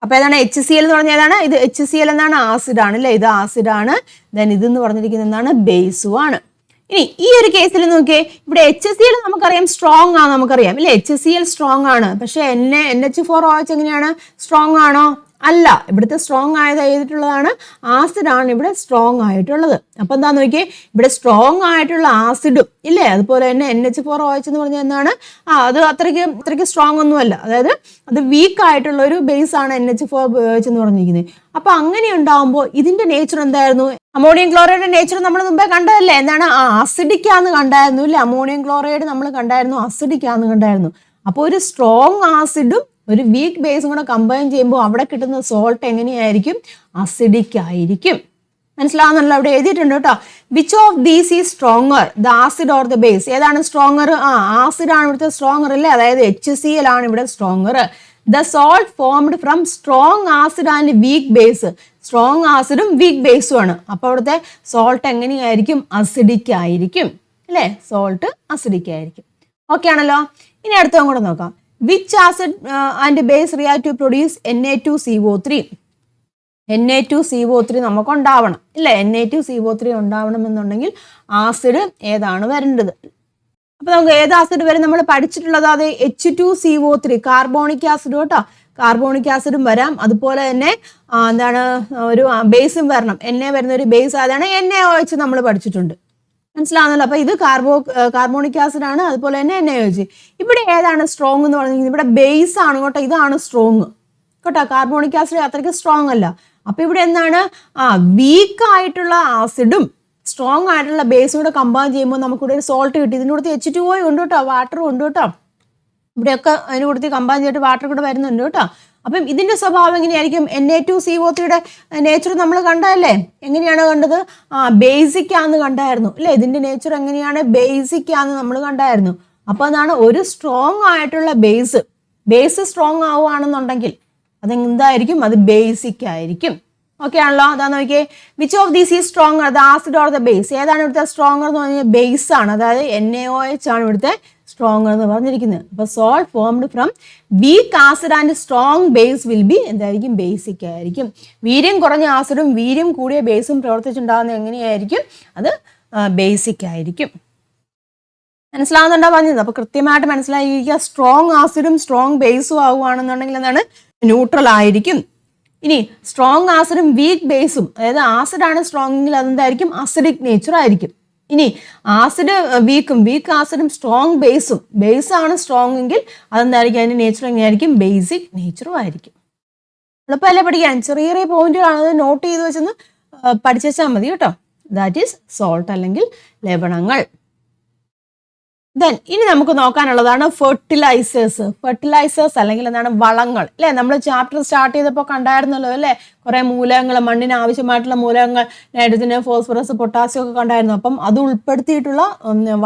അപ്പോൾ ഏതാണ് HCl എന്ന് പറഞ്ഞാൽ ഏതാണ്? ഇത് HCl എന്നാണ്, ആസിഡാണ് അല്ലേ? ഇത് ആസിഡാണ്. ദെൻ ഇതെന്ന് പറഞ്ഞിരിക്കുന്നത് എന്താണ്? ബേസും ആണ്. ഇനി ഈ ഒരു കേസിൽ നോക്കിയേ, ഇവിടെ HCl നമുക്കറിയാം സ്ട്രോങ് ആണ്, നമുക്കറിയാം ഇല്ലേ? HCl സ്ട്രോങ് ആണ്. പക്ഷേ NH4OH എങ്ങനെയാണ്? സ്ട്രോങ് ആണോ? അല്ല. ഇവിടുത്തെ സ്ട്രോങ് ആയത് ചെയ്തിട്ടുള്ളതാണ് ആസിഡാണ് ഇവിടെ സ്ട്രോങ് ആയിട്ടുള്ളത്. അപ്പം എന്താന്ന് നോക്കിയേ, ഇവിടെ സ്ട്രോങ് ആയിട്ടുള്ള ആസിഡും ഇല്ലേ, അതുപോലെ തന്നെ NH4OH എന്ന് പറഞ്ഞാൽ എന്താണ്? അത് അത്രയ്ക്ക് സ്ട്രോങ് ഒന്നുമല്ല. അതായത് അത് വീക്ക് ആയിട്ടുള്ള ഒരു ബേസ് ആണ് NH4OH എന്ന് പറഞ്ഞിരിക്കുന്നത്. അപ്പൊ അങ്ങനെ ഉണ്ടാവുമ്പോൾ ഇതിന്റെ നേച്ചർ എന്തായിരുന്നു? അമോണിയം ക്ലോറൈഡിന്റെ നേച്ചർ നമ്മൾ മുമ്പേ കണ്ടതല്ലേ? എന്താണ്? അസിഡിക്കാന്ന് കണ്ടായിരുന്നു ഇല്ലേ? അമോണിയം ക്ലോറൈഡ് നമ്മൾ കണ്ടായിരുന്നു, അസിഡിക്കാന്ന് കണ്ടായിരുന്നു. അപ്പോൾ ഒരു സ്ട്രോങ് ആസിഡും ഒരു വീക്ക് ബേസും കൂടെ കമ്പൈൻ ചെയ്യുമ്പോൾ അവിടെ കിട്ടുന്ന സോൾട്ട് എങ്ങനെയായിരിക്കും? അസിഡിക് ആയിരിക്കും. മനസ്സിലാവുന്നല്ലോ? അവിടെ എഴുതിയിട്ടുണ്ട് കേട്ടോ. Which of these is stronger, the acid or the base? ഏതാണ് സ്ട്രോങ്ങർ? ആസിഡ് ആണ് ഇവിടുത്തെ സ്ട്രോങ്ങർ അല്ലേ? അതായത് HCl ആണ് ഇവിടെ stronger. The salt formed from strong acid and weak base. Strong ആസിഡും വീക്ക് ബേസും ആണ്. അപ്പോൾ അവിടുത്തെ സോൾട്ട് എങ്ങനെയായിരിക്കും? അസിഡിക് ആയിരിക്കും അല്ലേ? സോൾട്ട് അസിഡിക് ആയിരിക്കും. ഓക്കെ ആണല്ലോ? ഇനി അടുത്തതും കൂടെ നോക്കാം. Which acid and base react to produce Na2CO3? Na2CO3 നമുക്ക് ഉണ്ടാവണം ഇല്ലേ? Na2CO3 ഉണ്ടാവണമെന്നുണ്ടെങ്കിൽ ആസിഡ് ഏതാണ് വരേണ്ടത്? അപ്പൊ നമുക്ക് ഏത് ആസിഡ് വരെ നമ്മൾ പഠിച്ചിട്ടുള്ളത്? അത് H2CO3 കാർബോണിക് ആസിഡ് കേട്ടോ. കാർബോണിക് ആസിഡും വരാം. അതുപോലെ തന്നെ എന്താണ് ഒരു ബേസും വരണം. Na വരുന്ന ഒരു ബേസ് അതാണ് NaOH നമ്മൾ പഠിച്ചിട്ടുണ്ട്. മനസ്സിലാവുന്നല്ലോ? അപ്പൊ ഇത് കാർബോണിക് ആസിഡ് ആണ്, അതുപോലെ തന്നെ NaOH. ഇവിടെ ഏതാണ് സ്ട്രോങ് എന്ന് പറഞ്ഞിരിക്കുന്നത്? ഇവിടെ ബേസ് ആണ് കേട്ടോ. ഇതാണ് സ്ട്രോങ് കേട്ടോ. കാർബോണിക് ആസിഡ് അത്രയ്ക്ക് സ്ട്രോങ് അല്ല. അപ്പൊ ഇവിടെ എന്താണ്? വീക്ക് ആയിട്ടുള്ള ആസിഡും സ്ട്രോങ് ആയിട്ടുള്ള ബേസും കൂടെ കമ്പൈൻ ചെയ്യുമ്പോൾ നമുക്കിവിടെ ഒരു സോൾട്ട് കിട്ടി. ഇതിൻ്റെ കൂടെ H2O ഉണ്ട് കേട്ടോ, വാട്ടറും ഉണ്ട് കേട്ടോ. ഇവിടെയൊക്കെ അതിന് കൊടുത്ത് കമ്പൈൻ ചെയ്തിട്ട് വാട്ടർ കൂടെ വരുന്നുണ്ട് കേട്ടോ. അപ്പം ഇതിന്റെ സ്വഭാവം എങ്ങനെയായിരിക്കും? Na2CO3യുടെ നേച്ചർ നമ്മൾ കണ്ടതല്ലേ? എങ്ങനെയാണ് കണ്ടത്? ബേസിക് ആന്ന് കണ്ടായിരുന്നു അല്ലേ? ഇതിന്റെ നേച്ചർ എങ്ങനെയാണ്? ബേസിക് ആന്ന് നമ്മൾ കണ്ടായിരുന്നു. അപ്പൊ അതാണ് ഒരു സ്ട്രോങ് ആയിട്ടുള്ള ബേസ് ബേസ് സ്ട്രോങ് ആവുകയാണെന്നുണ്ടെങ്കിൽ അതെന്തായിരിക്കും? അത് ബേസിക് ആയിരിക്കും. ഓക്കെ ആണല്ലോ? അതാ നോക്കിയേ, which of these is stronger, the acid or the base? ഏതാണ് ഇവിടുത്തെ സ്ട്രോങ്ങർ എന്ന് പറഞ്ഞാൽ ബേസ് ആണ്, അതായത് NaOH ആണ് ഇവിടുത്തെ സ്ട്രോങ്ങർ എന്ന് പറഞ്ഞിരിക്കുന്നത്. അപ്പൊ salt formed from weak acid and strong base will be എന്തായിരിക്കും? ബേസിക് ആയിരിക്കും. വീര്യം കുറഞ്ഞ ആസിഡും വീര്യം കൂടിയ ബേസും പ്രവർത്തിച്ചുണ്ടാകുന്നത് എങ്ങനെയായിരിക്കും? അത് ബേസിക് ആയിരിക്കും. മനസ്സിലാവുന്നുണ്ടോ പറഞ്ഞത്? അപ്പൊ കൃത്യമായിട്ട് മനസ്സിലായിരിക്കുക. സ്ട്രോങ് ആസിഡും സ്ട്രോങ് ബേസും ആവുകയാണെന്നുണ്ടെങ്കിൽ എന്താണ്? ന്യൂട്രൽ ആയിരിക്കും. ഇനി സ്ട്രോങ് ആസിഡും വീക്ക് ബേസും, അതായത് ആസിഡാണ് സ്ട്രോങ് എങ്കിൽ അതെന്തായിരിക്കും? അസിഡിക് നേച്ചർ ആയിരിക്കും. ഇനി ആസിഡ് വീക്കും വീക്ക് ആസിഡും സ്ട്രോങ് ബേസും, ബേസ് ആണ് സ്ട്രോങ് എങ്കിൽ അതെന്തായിരിക്കും? അതിന്റെ നേച്ചർ എങ്ങനെയായിരിക്കും? ബേസിക് നേച്ചറും ആയിരിക്കും. എളുപ്പമല്ലേ പഠിക്കാൻ? ചെറിയ ചെറിയ പോയിന്റുകളാണ്, അത് നോട്ട് ചെയ്ത് വെച്ചൊന്ന് പഠിച്ചു വെച്ചാൽ മതി കേട്ടോ. ദാറ്റ് ഈസ് സോൾട്ട് അല്ലെങ്കിൽ ലവണങ്ങൾ. ദെൻ ഇനി നമുക്ക് നോക്കാനുള്ളതാണ് ഫെർട്ടിലൈസേഴ്സ്. ഫെർട്ടിലൈസേഴ്സ് അല്ലെങ്കിൽ എന്താണ്? വളങ്ങൾ അല്ലേ? നമ്മൾ ചാപ്റ്റർ സ്റ്റാർട്ട് ചെയ്തപ്പോൾ കണ്ടായിരുന്നല്ലോ അല്ലേ? കുറെ മൂലകങ്ങൾ, മണ്ണിന് ആവശ്യമായിട്ടുള്ള മൂലകങ്ങൾ, നൈട്രജന്, ഫോസ്ഫറസ്, പൊട്ടാസ്യം ഒക്കെ കണ്ടായിരുന്നു. അപ്പം അത് ഉൾപ്പെടുത്തിയിട്ടുള്ള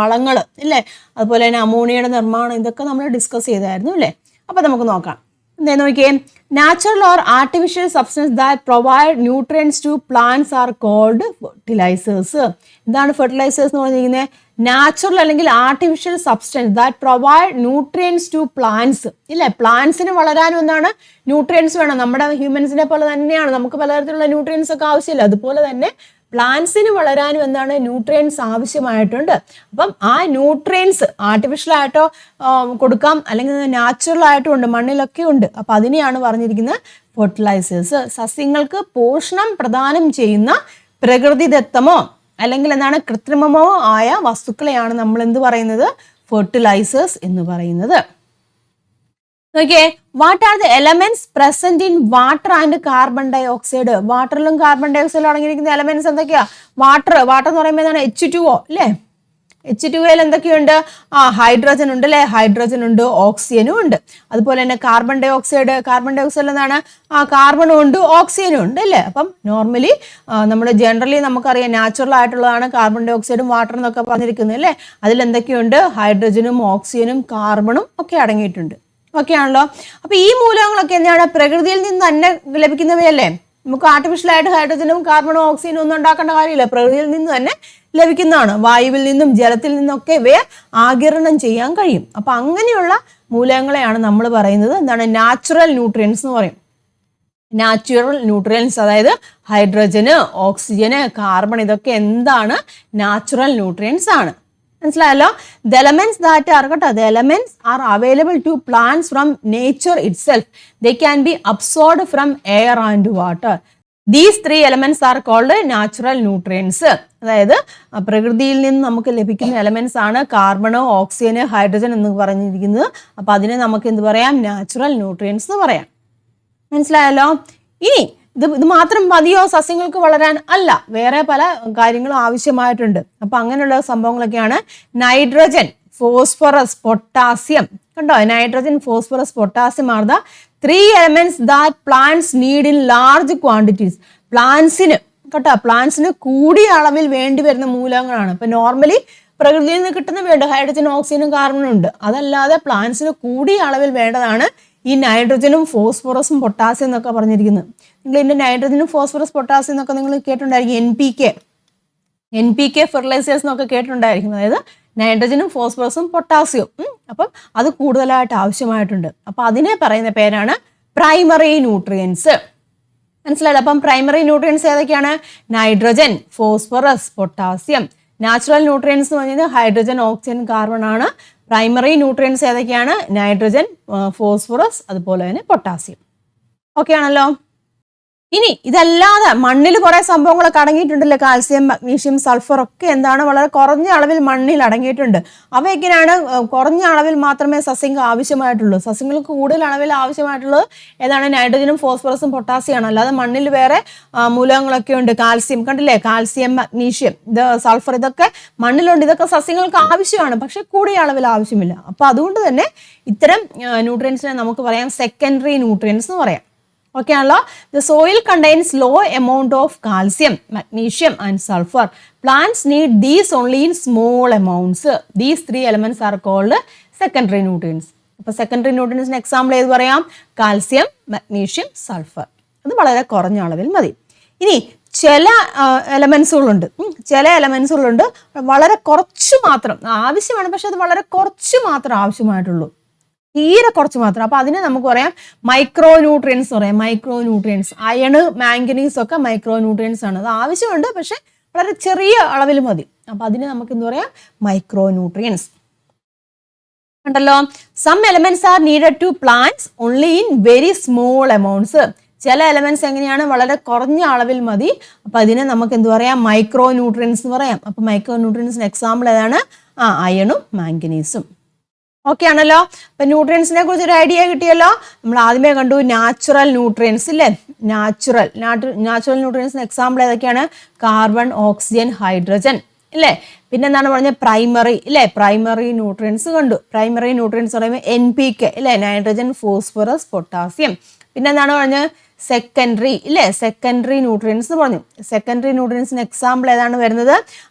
വളങ്ങൾ ഇല്ലേ? അതുപോലെ തന്നെ അമോണിയയുടെ നിർമ്മാണം, ഇതൊക്കെ നമ്മൾ ഡിസ്കസ് ചെയ്തായിരുന്നു അല്ലേ? അപ്പൊ നമുക്ക് നോക്കാം. എന്താ നോക്കിയേ, natural or artificial substance that provide nutrients to plants are called fertilizers. എന്താണ് ഫെർട്ടിലൈസേഴ്സ് എന്ന് പറഞ്ഞിരിക്കുന്നത്? നാച്ചുറൽ അല്ലെങ്കിൽ artificial substance that provide nutrients to plants ഇല്ലേ? പ്ലാന്റ്സിന് വളരാനും എന്താണ്? ന്യൂട്രിയൻസ് വേണം. നമ്മുടെ ഹ്യൂമൻസിനെ പോലെ തന്നെയാണ്, നമുക്ക് പലതരത്തിലുള്ള ന്യൂട്രിയൻസ് ഒക്കെ ആവശ്യമില്ല. അതുപോലെ തന്നെ പ്ലാന്റ്സിന് വളരാനും എന്താണ്? ന്യൂട്രിയൻസ് ആവശ്യമായിട്ടുണ്ട്. അപ്പം ആ ന്യൂട്രിയൻസ് ആർട്ടിഫിഷ്യൽ ആയിട്ടോ കൊടുക്കാം, അല്ലെങ്കിൽ നാച്ചുറൽ ആയിട്ടും ഉണ്ട്, മണ്ണിലൊക്കെ ഉണ്ട്. അപ്പം അതിനെയാണ് പറഞ്ഞിരിക്കുന്നത് ഫെർട്ടിലൈസേഴ്സ്. സസ്യങ്ങൾക്ക് പോഷണം പ്രദാനം ചെയ്യുന്ന പ്രകൃതിദത്തമോ അല്ലെങ്കിൽ എന്താണ്? കൃത്രിമമോ ആയ വസ്തുക്കളെയാണ് നമ്മൾ എന്ത് പറയുന്നത്? ഫെർട്ടിലൈസേഴ്സ് എന്ന് പറയുന്നത്. നോക്കിയേ, what are the elements present in water and carbon dioxide? വാട്ടറിലും കാർബൺ ഡൈ ഓക്സൈഡിലും അടങ്ങിയിരിക്കുന്ന എലമെന്റ്സ് എന്തൊക്കെയാ? വാട്ടർ എന്ന് പറയുമ്പോൾ എന്താണ്? H2O അല്ലേ? H2Oയിൽ എന്തൊക്കെയുണ്ട്? ഹൈഡ്രജൻ ഉണ്ട് അല്ലേ? ഹൈഡ്രജൻ ഉണ്ട്, ഓക്സിജനും ഉണ്ട്. അതുപോലെ തന്നെ കാർബൺ ഡൈ ഓക്സൈഡ് എന്താണ്? കാർബണും ഉണ്ട്, ഓക്സിജനും ഉണ്ട് അല്ലേ? അപ്പം നോർമലി നമ്മൾ ജനറലി നമുക്കറിയാം നാച്ചുറൽ ആയിട്ടുള്ളതാണ് കാർബൺ ഡൈ ഓക്സൈഡും വാട്ടർ എന്നൊക്കെ പറഞ്ഞിരിക്കുന്നത് അല്ലേ? അതിൽ എന്തൊക്കെയുണ്ട്? ഹൈഡ്രജനും ഓക്സിജനും കാർബണും ഒക്കെ അടങ്ങിയിട്ടുണ്ട്. ഓക്കെ ആണല്ലോ? അപ്പൊ ഈ മൂലകങ്ങളൊക്കെ എന്താണ്? പ്രകൃതിയിൽ നിന്ന് തന്നെ ലഭിക്കുന്നവയല്ലേ? നമുക്ക് ആർട്ടിഫിഷ്യലായിട്ട് ഹൈഡ്രജനും കാർബണും ഓക്സിജനും ഒന്നും ഉണ്ടാക്കേണ്ട കാര്യമില്ല, പ്രകൃതിയിൽ നിന്ന് തന്നെ ലഭിക്കുന്നതാണ്. വായുവിൽ നിന്നും ജലത്തിൽ നിന്നൊക്കെ ഇവയെ ആഗിരണം ചെയ്യാൻ കഴിയും. അപ്പൊ അങ്ങനെയുള്ള മൂലകങ്ങളെയാണ് നമ്മൾ പറയുന്നത് എന്താണ്? നാച്ചുറൽ ന്യൂട്രിയൻസ് എന്ന് പറയും. നാച്ചുറൽ ന്യൂട്രിയൻസ്, അതായത് ഹൈഡ്രജന്, ഓക്സിജന്, കാർബൺ, ഇതൊക്കെ എന്താണ്? നാച്ചുറൽ ന്യൂട്രിയൻസ് ആണ്. മനസ്സിലായല്ലോ? The elements that are കേട്ടോ, the elements are available to plants from nature itself. They can be absorbed from air and water. These three elements are called natural nutrients. അതായത് പ്രകൃതിയിൽ നിന്ന് നമുക്ക് ലഭിക്കുന്ന എലമെന്റ്സ് ആണ് carbon, oxygen, hydrogen എന്ന് പറഞ്ഞിരിക്കുന്നത്. അപ്പൊ അതിനെ നമുക്ക് എന്ത് പറയാം? നാച്ചുറൽ ന്യൂട്രിയൻസ് എന്ന് പറയാം. മനസ്സിലായല്ലോ? ഇനി ഇത് മാത്രം മതിയോ സസ്യങ്ങൾക്ക് വളരാൻ? അല്ല, വേറെ പല കാര്യങ്ങളും ആവശ്യമായിട്ടുണ്ട്. അപ്പൊ അങ്ങനെയുള്ള സംഭവങ്ങളൊക്കെയാണ് നൈട്രജൻ, ഫോസ്ഫറസ്, പൊട്ടാസ്യം. കണ്ടോ? Nitrogen, phosphorus, potassium are the 3 elements that plants need in large quantities. പ്ലാന്റ്സിന് കേട്ടോ, പ്ലാന്റ്സിന് കൂടിയ അളവിൽ വേണ്ടി വരുന്ന മൂലകങ്ങളാണ്. ഇപ്പൊ നോർമലി പ്രകൃതിയിൽ നിന്ന് കിട്ടുന്ന വേണ്ട ഹൈഡ്രജനും ഓക്സിജനും കാർബണും ഉണ്ട്. അതല്ലാതെ പ്ലാന്റ്സിന് കൂടിയ അളവിൽ വേണ്ടതാണ് ഈ നൈട്രജനും ഫോസ്ഫറസും പൊട്ടാസ്യം എന്നൊക്കെ പറഞ്ഞിരിക്കുന്നത്. നിങ്ങൾ ഇതിന്റെ നൈട്രജനും ഫോസ്ഫറസ്, പൊട്ടാസ്യം എന്നൊക്കെ നിങ്ങൾ കേട്ടിട്ടുണ്ടായിരിക്കും. NPK ഫെർട്ടിലൈസേഴ്സ് എന്നൊക്കെ കേട്ടിട്ടുണ്ടായിരിക്കും. അതായത് നൈട്രജനും ഫോസ്ഫറസും പൊട്ടാസ്യവും. അപ്പം അത് കൂടുതലായിട്ട് ആവശ്യമായിട്ടുണ്ട്. അപ്പൊ അതിനെ പറയുന്ന പേരാണ് പ്രൈമറി ന്യൂട്രിയൻസ്. മനസ്സിലായല്ലോ? അപ്പം പ്രൈമറി ന്യൂട്രിയൻസ് ഏതൊക്കെയാണ്? Nitrogen, phosphorus, potassium. Natural nutrients എന്ന് പറഞ്ഞാൽ ഹൈഡ്രജൻ, ഓക്സിജൻ, കാർബൺ ആണ്. പ്രൈമറി ന്യൂട്രിയൻസ് ഏതൊക്കെയാണ്? നൈട്രജൻ, ഫോസ്ഫറസ്, അതുപോലെ തന്നെ പൊട്ടാസ്യം. ഓക്കെ ആണല്ലോ? ഇനി ഇതല്ലാതെ മണ്ണിൽ കുറെ സംഭവങ്ങളൊക്കെ അടങ്ങിയിട്ടുണ്ടല്ലോ. കാൽസ്യം, മഗ്നീഷ്യം, സൾഫർ ഒക്കെ എന്താണ്? വളരെ കുറഞ്ഞ അളവിൽ മണ്ണിൽ അടങ്ങിയിട്ടുണ്ട്. അവയൊക്കെയാണ് കുറഞ്ഞ അളവിൽ മാത്രമേ സസ്യങ്ങൾക്ക് ആവശ്യമായിട്ടുള്ളൂ. സസ്യങ്ങൾക്ക് കൂടുതൽ അളവിൽ ആവശ്യമായിട്ടുള്ളത് ഏതാണ്? നൈട്രജനും ഫോസ്ഫറസും പൊട്ടാസ്യമാണ്. അല്ലാതെ മണ്ണിൽ വേറെ മൂലകങ്ങളൊക്കെ ഉണ്ട്. കാൽസ്യം കണ്ടില്ലേ? കാൽസ്യം, മഗ്നീഷ്യം, സൾഫർ, ഇതൊക്കെ മണ്ണിലുണ്ട്. ഇതൊക്കെ സസ്യങ്ങൾക്ക് ആവശ്യമാണ്, പക്ഷെ കൂടിയ അളവിൽ ആവശ്യമില്ല. അപ്പൊ അതുകൊണ്ട് തന്നെ ഇത്തരം ന്യൂട്രിയൻസിനെ നമുക്ക് പറയാം സെക്കൻഡറി ന്യൂട്രിയൻസ് എന്ന് പറയാം. Okay, the soil contains low amount of calcium, magnesium and sulfur. Plants need these only in small amounts. These 3 elements are called secondary nutrients. അപ്പോൾ സെക്കൻഡറി ന്യൂട്രിയൻസിന് എക്സാമ്പിൾ ഏത് പറയാം? Calcium, magnesium, sulphur. അത് വളരെ കുറഞ്ഞ അളവിൽ മതി. ഇനി ചില എലമെൻസുകളുണ്ട്, വളരെ കുറച്ച് മാത്രം ആവശ്യമാണ്, പക്ഷെ അത് വളരെ കുറച്ച് മാത്രം ആവശ്യമായിട്ടുള്ളൂ, തീരെ കുറച്ച് മാത്രം. അപ്പൊ അതിനെ നമുക്ക് പറയാം മൈക്രോ ന്യൂട്രിയൻസ് പറയാം. മൈക്രോ ന്യൂട്രിയൻസ്, അയണ്, മാംഗനീസ് ഒക്കെ മൈക്രോ ന്യൂട്രിയൻസ് ആണ്. അത് ആവശ്യമുണ്ട്, പക്ഷെ വളരെ ചെറിയ അളവിൽ മതി. അപ്പൊ അതിനെ നമുക്ക് എന്ത് പറയാം? Micro nutrients. ഉണ്ടല്ലോ, some elements are needed to plants only in very small amounts. ചില എലമെന്റ്സ് എങ്ങനെയാണ്? വളരെ കുറഞ്ഞ അളവിൽ മതി. അപ്പൊ അതിനെ നമുക്ക് എന്ത് പറയാം? മൈക്രോ ന്യൂട്രിയൻസ് എന്ന് പറയാം. അപ്പൊ മൈക്രോ ന്യൂട്രിയൻസിന് എക്സാമ്പിൾ ഏതാണ്? അയണും മാംഗനീസും. ഓക്കെ ആണല്ലോ. അപ്പൊ ന്യൂട്രിയൻസിനെ കുറിച്ച് ഒരു ഐഡിയ കിട്ടിയല്ലോ. നമ്മൾ ആദ്യമേ കണ്ടു നാച്ചുറൽ ന്യൂട്രിയൻസ് ഇല്ലേ? നാച്ചുറൽ ന്യൂട്രിയൻസിന് എക്സാമ്പിൾ ഏതൊക്കെയാണ്? കാർബൺ, ഓക്സിജൻ, ഹൈഡ്രജൻ ഇല്ലേ? പിന്നെ എന്താണ് പറഞ്ഞത്? പ്രൈമറി ഇല്ലേ? പ്രൈമറി ന്യൂട്രിയൻസ് കണ്ടു. പ്രൈമറി ന്യൂട്രിയൻസ് പറയുമ്പോൾ NPK ഇല്ലേ? Nitrogen, phosphorus, potassium. പിന്നെ എന്താണ് പറഞ്ഞത്? സെക്കൻഡറി ഇല്ലേ? സെക്കൻഡറി ന്യൂട്രിയൻസ് പറഞ്ഞു. സെക്കൻഡറി ന്യൂട്രിയൻസിന് എക്സാമ്പിൾ ഏതാണ് വരുന്നത്?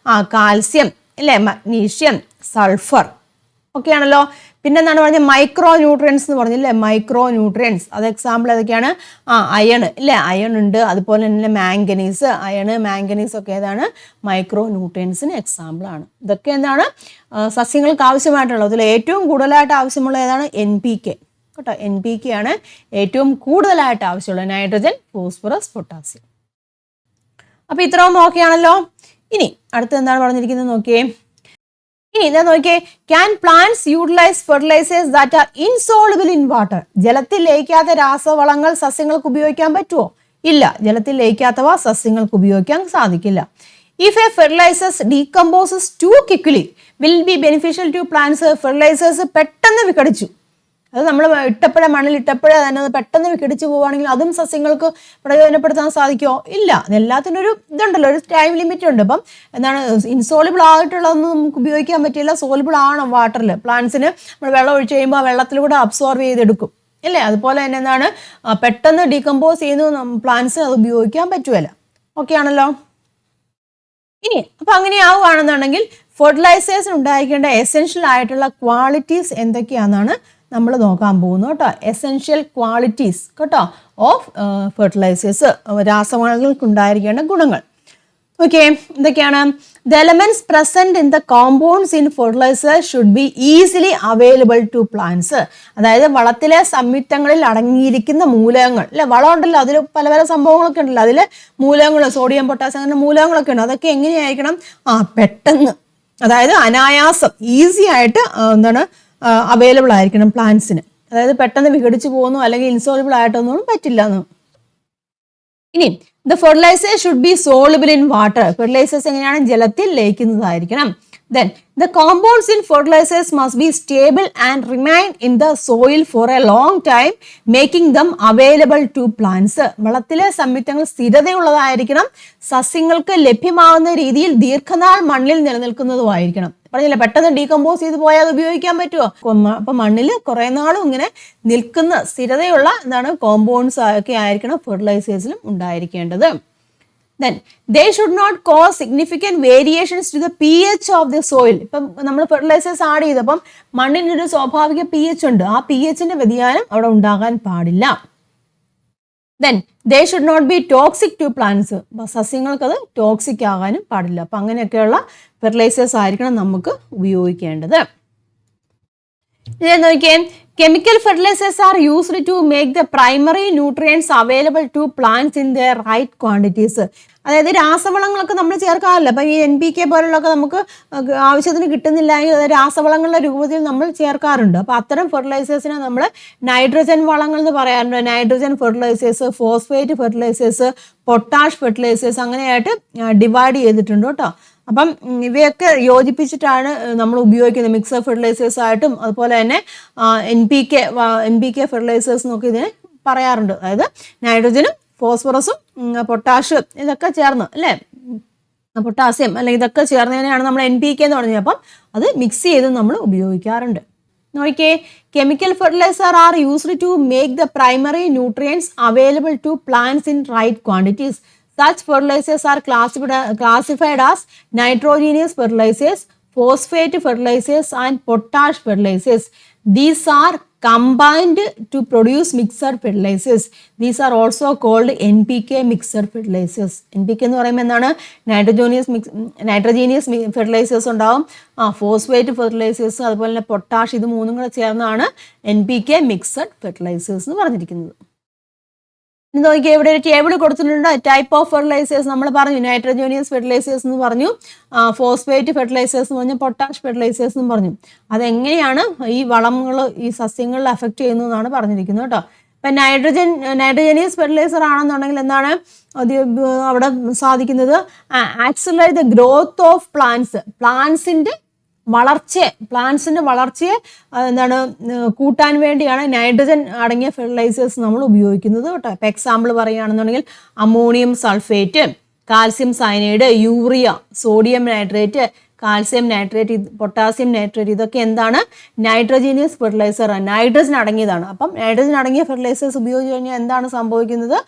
കാൽസ്യം ഇല്ലേ? Magnesium, sulphur. ഓക്കെ ആണല്ലോ. പിന്നെ എന്താണ് പറഞ്ഞത്? മൈക്രോ ന്യൂട്രിയൻസ് എന്ന് പറഞ്ഞില്ലേ? മൈക്രോ ന്യൂട്രിയൻസ്, അത് എക്സാമ്പിൾ ഏതൊക്കെയാണ്? അയൺ ഇല്ലേ? അയൺ ഉണ്ട്. അതുപോലെ തന്നെ മാംഗനീസ്, അയണ്, മാംഗനീസ് ഒക്കെ ഏതാണ്? മൈക്രോ ന്യൂട്രിയൻസിന് എക്സാമ്പിൾ ആണ്. ഇതൊക്കെ എന്താണ്? സസ്യങ്ങൾക്ക് ആവശ്യമായിട്ടുള്ളത്. അതിൽ ഏറ്റവും കൂടുതലായിട്ട് ആവശ്യമുള്ള ഏതാണ്? NPK കേട്ടോ. NPK ആണ് ഏറ്റവും കൂടുതലായിട്ട് ആവശ്യമുള്ളത്. Nitrogen, phosphorus, potassium. അപ്പൊ ഇത്രയും ഓക്കെ ആണല്ലോ. ഇനി അടുത്ത് എന്താണ് പറഞ്ഞിരിക്കുന്നത് നോക്കിയേ. ഇനി എന്താ നോക്കിയേ, can plants utilize fertilizers that are insoluble in water? ജലത്തിൽ ലയിക്കാത്ത രാസവളങ്ങൾ സസ്യങ്ങൾക്ക് ഉപയോഗിക്കാൻ പറ്റുമോ? ഇല്ല, ജലത്തിൽ ലയിക്കാത്തവ സസ്യങ്ങൾക്ക് ഉപയോഗിക്കാൻ സാധിക്കില്ല. If a fertilizers decomposes too quickly will be beneficial to plants? Fertilizers പെട്ടെന്ന് വിഘടിച്ചു, അത് നമ്മൾ മണ്ണിൽ ഇട്ടപ്പോഴേ തന്നെ അത് പെട്ടെന്ന് വിഘടിച്ചു പോവുകയാണെങ്കിൽ അതും സസ്യങ്ങൾക്ക് പ്രയോജനപ്പെടുത്താൻ സാധിക്കുമോ? ഇല്ല. എല്ലാത്തിനും ഒരു ഇതുണ്ടല്ലോ, ഒരു ടൈം ലിമിറ്റ് ഉണ്ട്. അപ്പം എന്താണ്? ഇൻസോളിബിൾ ആയിട്ടുള്ളതൊന്നും നമുക്ക് ഉപയോഗിക്കാൻ പറ്റില്ല. സോളിബിൾ ആണ് വാട്ടറിൽ. പ്ലാന്റ്സിന് നമ്മൾ വെള്ളം ഒഴിച്ച് കഴിയുമ്പോൾ ആ വെള്ളത്തിലൂടെ അബ്സോർവ് ചെയ്തെടുക്കും അല്ലേ? അതുപോലെ തന്നെ എന്താണ്? പെട്ടെന്ന് ഡീകമ്പോസ് ചെയ്യുന്ന പ്ലാന്റ്സിന് അത് ഉപയോഗിക്കാൻ പറ്റുമല്ല. ഓക്കെ ആണല്ലോ. ഇനി അപ്പൊ അങ്ങനെ ആവുകയാണെന്നുണ്ടെങ്കിൽ ഫെർട്ടിലൈസേഴ്സിന് ഉണ്ടായിരിക്കേണ്ട എസെൻഷ്യൽ ആയിട്ടുള്ള ക്വാളിറ്റീസ് എന്തൊക്കെയാണെന്നാണ് നമ്മൾ നോക്കാൻ പോകുന്നു കേട്ടോ. എസെൻഷ്യൽ ക്വാളിറ്റീസ് കേട്ടോ ഓഫ് ഫെർട്ടിലൈസേഴ്സ്, രാസവളങ്ങൾക്ക് ഉണ്ടായിരിക്കേണ്ട ഗുണങ്ങൾ. ഓക്കെ, എന്തൊക്കെയാണ്? The elements present in the compounds in fertilizer should be easily available to plants. അതായത് വളത്തിലെ സംയുക്തങ്ങളിൽ അടങ്ങിയിരിക്കുന്ന മൂലകങ്ങൾ അല്ലെ? വളം ഉണ്ടല്ലോ, അതിൽ പല പല സംഭവങ്ങളൊക്കെ ഉണ്ടല്ലോ, അതിൽ മൂലകങ്ങൾ, സോഡിയം, പൊട്ടാസ്യം, അങ്ങനെ മൂലകങ്ങളൊക്കെ ഉണ്ട്. അതൊക്കെ എങ്ങനെയായിരിക്കണം? പെട്ടെന്ന്, അതായത് അനായാസം, ഈസി ആയിട്ട് എന്താണ് അവൈലബിൾ ആയിരിക്കണം പ്ലാന്റ്സിന്. അതായത് പെട്ടെന്ന് വിഘടിച്ചു പോകുന്നു അല്ലെങ്കിൽ ഇൻസോളിബിൾ ആയിട്ടൊന്നും പറ്റില്ല എന്ന്. ഇനി the fertilizers should be soluble in water. Fertilizers എങ്ങനെയാണ്? ജലത്തിൽ ലയിക്കുന്നതായിരിക്കണം. Then the compounds in fertilizers must be stable and remain in the soil for a long time, making them available to plants. വളത്തിലെ സംയുക്തങ്ങൾ സ്ഥിരതയുള്ളതായിരിക്കണം, സസ്യങ്ങൾക്ക് ലഭ്യമാകുന്ന രീതിയിൽ ദീർഘനാൾ മണ്ണിൽ നിലനിൽക്കുന്നതുമായിരിക്കണം. പറഞ്ഞില്ല, പെട്ടെന്ന് ഡീകമ്പോസ് ചെയ്ത് പോയാൽ അത് ഉപയോഗിക്കാൻ പറ്റുമോ? അപ്പൊ മണ്ണിൽ കുറെ നാളും ഇങ്ങനെ നിൽക്കുന്ന സ്ഥിരതയുള്ള എന്താണ് കോമ്പൗണ്ട്സ് ഒക്കെ ആയിരിക്കണം ഫെർട്ടിലൈസേഴ്സിലും ഉണ്ടായിരിക്കേണ്ടത്. Then they should not cause significant variations to the pH of the soil. ഇപ്പം നമ്മൾ ഫെർട്ടിലൈസേഴ്സ് ആഡ് ചെയ്തപ്പം മണ്ണിനൊരു സ്വാഭാവിക pH ഉണ്ട്, ആ pHന്റെ വ്യതിയാനം അവിടെ ഉണ്ടാകാൻ പാടില്ല. Then they should not be toxic to plants. സസ്യങ്ങൾക്ക് അത് ടോക്സിക് ആകാനും പാടില്ല. അപ്പം അങ്ങനെയൊക്കെയുള്ള ഫെർട്ടിലൈസേഴ്സ് ആയിരിക്കണം നമുക്ക് ഉപയോഗിക്കേണ്ടത്. നോക്കിയേ, chemical fertilizers are used to make the primary nutrients available to plants in their right quantities. അതായത് രാസവളങ്ങളൊക്കെ നമ്മൾ ചേർക്കാറില്ല. അപ്പം ഈ NPK പോലുള്ളതൊക്കെ നമുക്ക് ആവശ്യത്തിന് കിട്ടുന്നില്ലെങ്കിൽ അത് രാസവളങ്ങളുടെ രൂപത്തിൽ നമ്മൾ ചേർക്കാറുണ്ട്. അപ്പോൾ അത്തരം ഫെർട്ടിലൈസേഴ്സിനെ നമ്മൾ നൈട്രജൻ വളങ്ങൾ എന്ന് പറയാറുണ്ട്. Nitrogen fertilizers, phosphate fertilizers, potash fertilizers, അങ്ങനെയായിട്ട് ഡിവൈഡ് ചെയ്തിട്ടുണ്ട് കേട്ടോ. അപ്പം ഇവയൊക്കെ യോജിപ്പിച്ചിട്ടാണ് നമ്മൾ ഉപയോഗിക്കുന്നത് മിക്സർ ഫെർട്ടിലൈസേഴ്സ് ആയിട്ടും. അതുപോലെ തന്നെ NPK ഫെർട്ടിലൈസേഴ്സ് എന്നൊക്കെ ഇതിനെ പറയാറുണ്ട്. അതായത് നൈട്രജനും ഫോസ്ഫറസും പൊട്ടാഷ്യം ഇതൊക്കെ ചേർന്ന് അല്ലേ, പൊട്ടാസ്യം അല്ലെങ്കിൽ ഇതൊക്കെ ചേർന്നതിനെയാണ് നമ്മൾ NPK എന്ന് പറഞ്ഞത്. അപ്പം അത് മിക്സ് ചെയ്ത് നമ്മൾ ഉപയോഗിക്കാറുണ്ട്. നോക്കിയേ, chemical fertilizer are used to make the primary nutrients available to plants in right quantities. Such fertilizers are classified as nitrogenous fertilizers, phosphate fertilizers and potash fertilizers. These are combined to produce mixed fertilizers. These are also called NPK mixed fertilizers. NPK എന്ന് പറയുമ്പോൾ എന്താണ്? നൈട്രജീനിയസ് fertilisers ഉണ്ടാവും, phosphate fertilisers, അതുപോലെ തന്നെ potash, ഇത് മൂന്നും കൂടെ ചേർന്നാണ് NPK മിക്സഡ് ഫെർട്ടിലൈസേഴ്സ് എന്ന് പറഞ്ഞിരിക്കുന്നത്. ഇനി നോക്കിയാൽ ഇവിടെ ഒരു ടേബിൾ കൊടുത്തിട്ടുണ്ട്. ടൈപ്പ് ഓഫ് ഫെർട്ടിലൈസേഴ്സ് നമ്മൾ പറഞ്ഞു, നൈട്രജോനിയസ് ഫെർട്ടിലൈസേഴ്സ് എന്ന് പറഞ്ഞു, ഫോസ്ഫേറ്റ് ഫെർട്ടിലൈസേഴ്സ് എന്ന് പറഞ്ഞു, പൊട്ടാഷ് ഫെർട്ടിലൈസേഴ്സ് എന്ന് പറഞ്ഞു. അതെങ്ങനെയാണ് ഈ വളങ്ങൾ ഈ സസ്യങ്ങളിൽ അഫക്റ്റ് ചെയ്യുന്നു എന്നാണ് പറഞ്ഞിരിക്കുന്നത് കേട്ടോ. ഇപ്പം നൈട്രജനിയസ് ഫെർട്ടിലൈസർ ആണെന്നുണ്ടെങ്കിൽ എന്താണ് അത് അവിടെ സാധിക്കുന്നത്? ആക്സിലറേറ്റ് ദ ഗ്രോത്ത് ഓഫ് പ്ലാന്റ്സിന്റെ വളർച്ചയെ എന്താണ് കൂട്ടാൻ വേണ്ടിയാണ് നൈട്രജൻ അടങ്ങിയ ഫെർട്ടിലൈസേഴ്സ് നമ്മൾ ഉപയോഗിക്കുന്നത് കേട്ടോ. ഇപ്പം എക്സാമ്പിൾ പറയുകയാണെന്നുണ്ടെങ്കിൽ ammonium sulphate, calcium cyanide, urea, sodium nitrate, calcium nitrate, potassium nitrate, ഇതൊക്കെ എന്താണ്? നൈട്രജീനിയസ് ഫെർട്ടിലൈസർ, നൈട്രജൻ അടങ്ങിയതാണ്. അപ്പം നൈട്രജൻ അടങ്ങിയ ഫെർട്ടിലൈസേഴ്സ് ഉപയോഗിച്ച് കഴിഞ്ഞാൽ എന്താണ് സംഭവിക്കുന്നത്?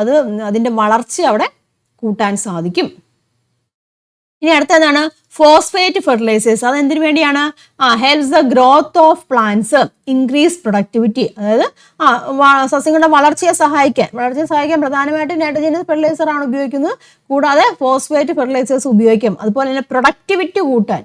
അത് അതിൻ്റെ വളർച്ച അവിടെ കൂട്ടാൻ സാധിക്കും. ഇനി അടുത്തതാണ് ഫോസ്ഫേറ്റ് ഫെർട്ടിലൈസേഴ്സ്. അത് എന്തിനു വേണ്ടിയാണ്? Helps the growth of plants, increase productivity, അതായത് സസ്യങ്ങളുടെ വളർച്ചയെ സഹായിക്കാൻ പ്രധാനമായിട്ടും നൈട്രജനിയസ് ഫെർട്ടിലൈസർ ആണ് ഉപയോഗിക്കുന്നത്. കൂടാതെ ഫോസ്ഫേറ്റ് ഫെർട്ടിലൈസേഴ്സ് ഉപയോഗിക്കും. അതുപോലെ തന്നെ പ്രൊഡക്ടിവിറ്റി കൂട്ടാൻ,